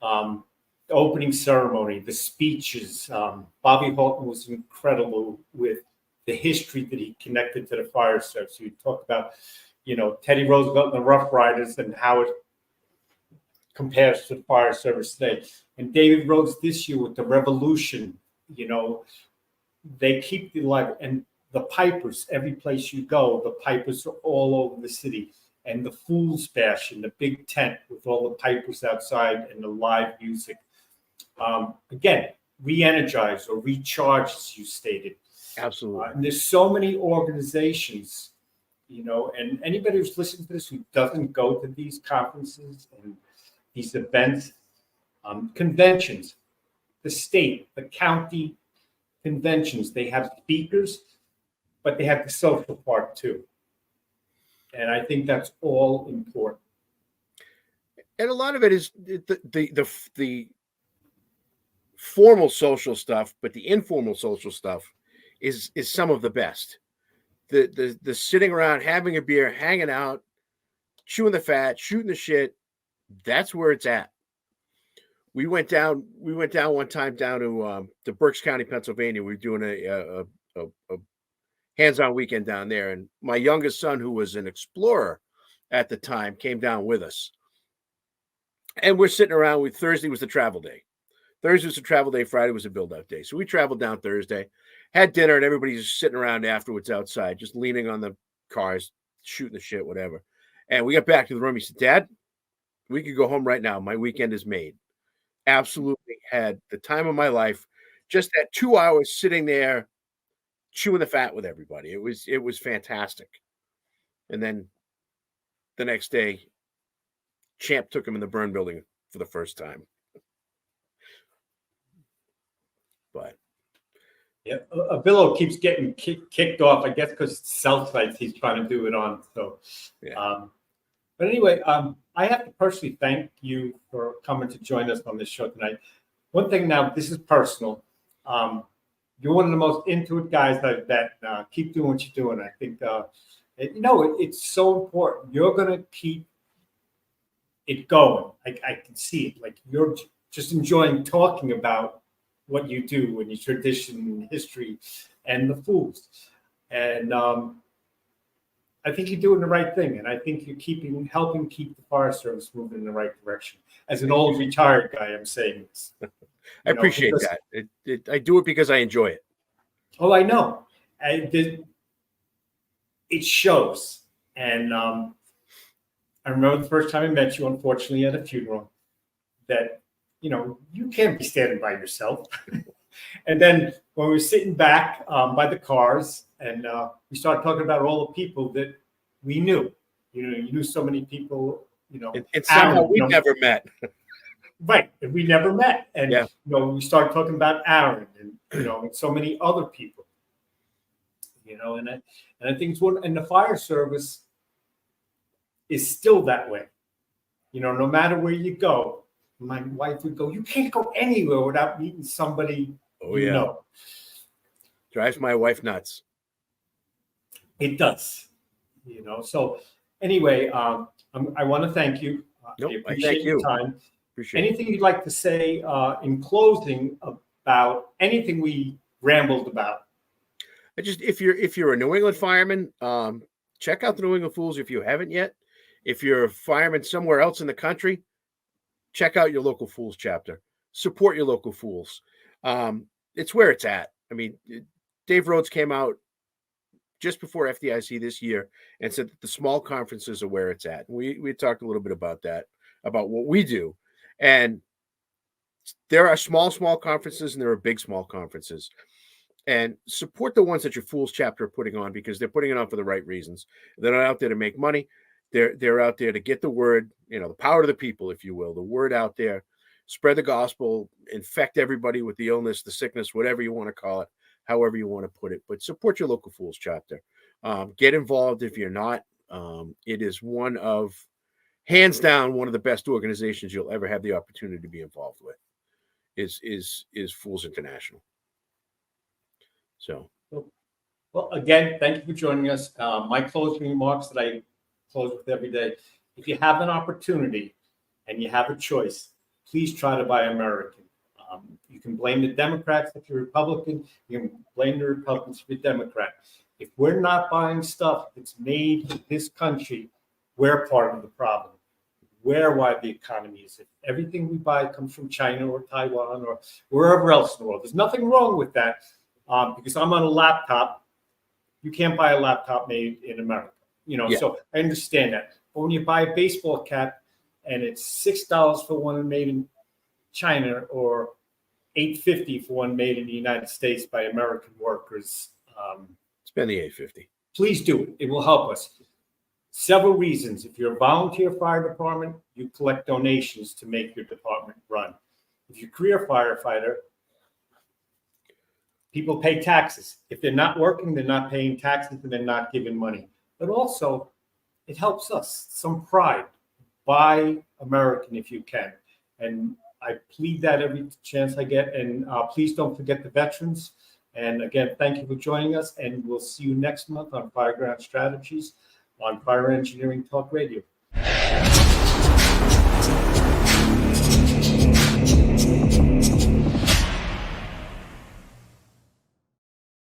The opening ceremony, the speeches. Bobby Halton was incredible with the history that he connected to the fire service. He talked about, you know, Teddy Roosevelt and the Rough Riders and how it compares to the fire service today. And David Rhodes this year with the Revolution, you know, they keep the life. And the pipers, every place you go, the pipers are all over the city. And the Fools Bash in the big tent with all the pipers outside and the live music. Again, re-energize or recharge, as you stated. Absolutely. And there's so many organizations, you know, and anybody who's listening to this who doesn't go to these conferences and these events, conventions, the state, the county conventions, they have speakers, but they have the social part too. And I think that's all important. And a lot of it is the formal social stuff, but the informal social stuff is some of the best. The sitting around, having a beer, hanging out, chewing the fat, shooting the shit. That's where it's at. We went down one time down to Berks County, Pennsylvania. We were doing a hands-on weekend down there, and my youngest son, who was an explorer at the time, came down with us. And we're sitting around. Thursday was the travel day. Thursday was the travel day. Friday was a build-out day. So we traveled down Thursday, had dinner, and everybody's just sitting around afterwards outside, just leaning on the cars, shooting the shit, whatever. And we got back to the room. He said, "Dad, we could go home right now. My weekend is made." Absolutely had the time of my life. Just that 2 hours sitting there, chewing the fat with everybody. It was fantastic. And then the next day, Champ took him in the burn building for the first time. But yeah, Avillo keeps getting kicked off, I guess, because cell sites he's trying to do it on. So, yeah. But anyway, I have to personally thank you for coming to join us on this show tonight. One thing now, this is personal. You're one of the most into it guys that keep doing what you're doing. I think, you know, it's so important. You're going to keep it going. I can see it. Like you're just enjoying talking about what you do and your tradition and history and the fools. And I think you're doing the right thing, and I think you're helping keep the fire service moving in the right direction. As an old retired guy, I'm saying this. I appreciate that. I do it because I enjoy it. Oh, I know. It shows. And I remember the first time I met you, unfortunately, at a funeral, that, you know, you can't be standing by yourself. And then when we were sitting back by the cars and we started talking about all the people that we knew. You know, you knew so many people, you know. And somehow we never met. Right. And we never met. And, yeah. You know, we started talking about Aaron and, you know, and so many other people. You know, and I think it's one, and the fire service is still that way. You know, no matter where you go, my wife would go, you can't go anywhere without meeting somebody you know. Drives my wife nuts. It does. You know, so anyway, I want to thank you. Nope, I appreciate your time. Appreciate anything you'd like to say in closing about anything we rambled about? If you're a New England fireman, check out the New England Fools if you haven't yet. If you're a fireman somewhere else in the country, check out your local Fools chapter. Support your local Fools. It's where it's at. I mean, Dave Rhodes came out just before FDIC this year and said that the small conferences are where it's at. We talked a little bit about that, about what we do. And there are small conferences and there are big small conferences. And support the ones that your Fools chapter are putting on, because they're putting it on for the right reasons. They're not out there to make money. They're out there to get the word, you know, the power to the people, if you will, the word out there, spread the gospel, infect everybody with the illness, the sickness, whatever you want to call it, however you want to put it. But support your local Fools chapter. Get involved if you're not. It is one of hands down, one of the best organizations you'll ever have the opportunity to be involved with is Fools International. So, well, again, thank you for joining us. My closing remarks that I close with every day: if you have an opportunity and you have a choice, please try to buy American. You can blame the Democrats if you're Republican. You can blame the Republicans if you're Democrat. If we're not buying stuff that's made in this country, we're part of the problem. We're why the economy is. If everything we buy comes from China or Taiwan or wherever else in the world, there's nothing wrong with that. Because I'm on a laptop, you can't buy a laptop made in America. Yeah. So I understand that. But when you buy a baseball cap and it's $6 for one made in China or $8.50 for one made in the United States by American workers, spend the $8.50. Please do it. It will help us. Several reasons. If you're a volunteer fire department, you collect donations to make your department run. If you're a career firefighter, people pay taxes. If they're not working, they're not paying taxes and they're not giving money. But also, it helps us. Some pride. Buy American if you can. And I plead that every chance I get. And please don't forget the veterans. And again, thank you for joining us. And we'll see you next month on Fireground Strategies on Fire Engineering Talk Radio.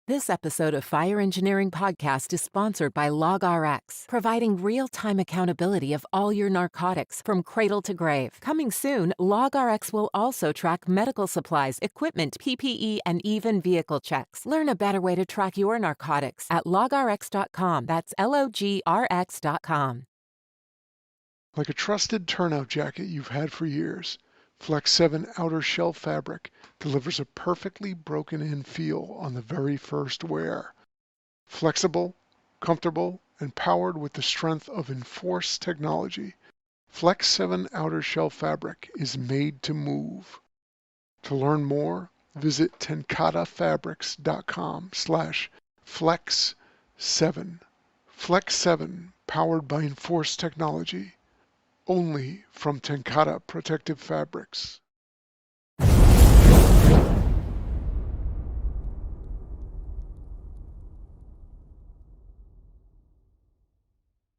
This episode of Fire Engineering Podcast is sponsored by LogRX, providing real-time accountability of all your narcotics from cradle to grave. Coming soon, LogRX will also track medical supplies, equipment, PPE, and even vehicle checks. Learn a better way to track your narcotics at LogRX.com. That's LOGRX.com. Like a trusted turnout jacket you've had for years, Flex 7 outer shell fabric delivers a perfectly broken-in feel on the very first wear. Flexible, comfortable, and powered with the strength of enforced technology, Flex 7 outer shell fabric is made to move. To learn more, visit tencatafabrics.com/flex7. Flex 7, powered by enforced technology. Only from TenCate Protective Fabrics.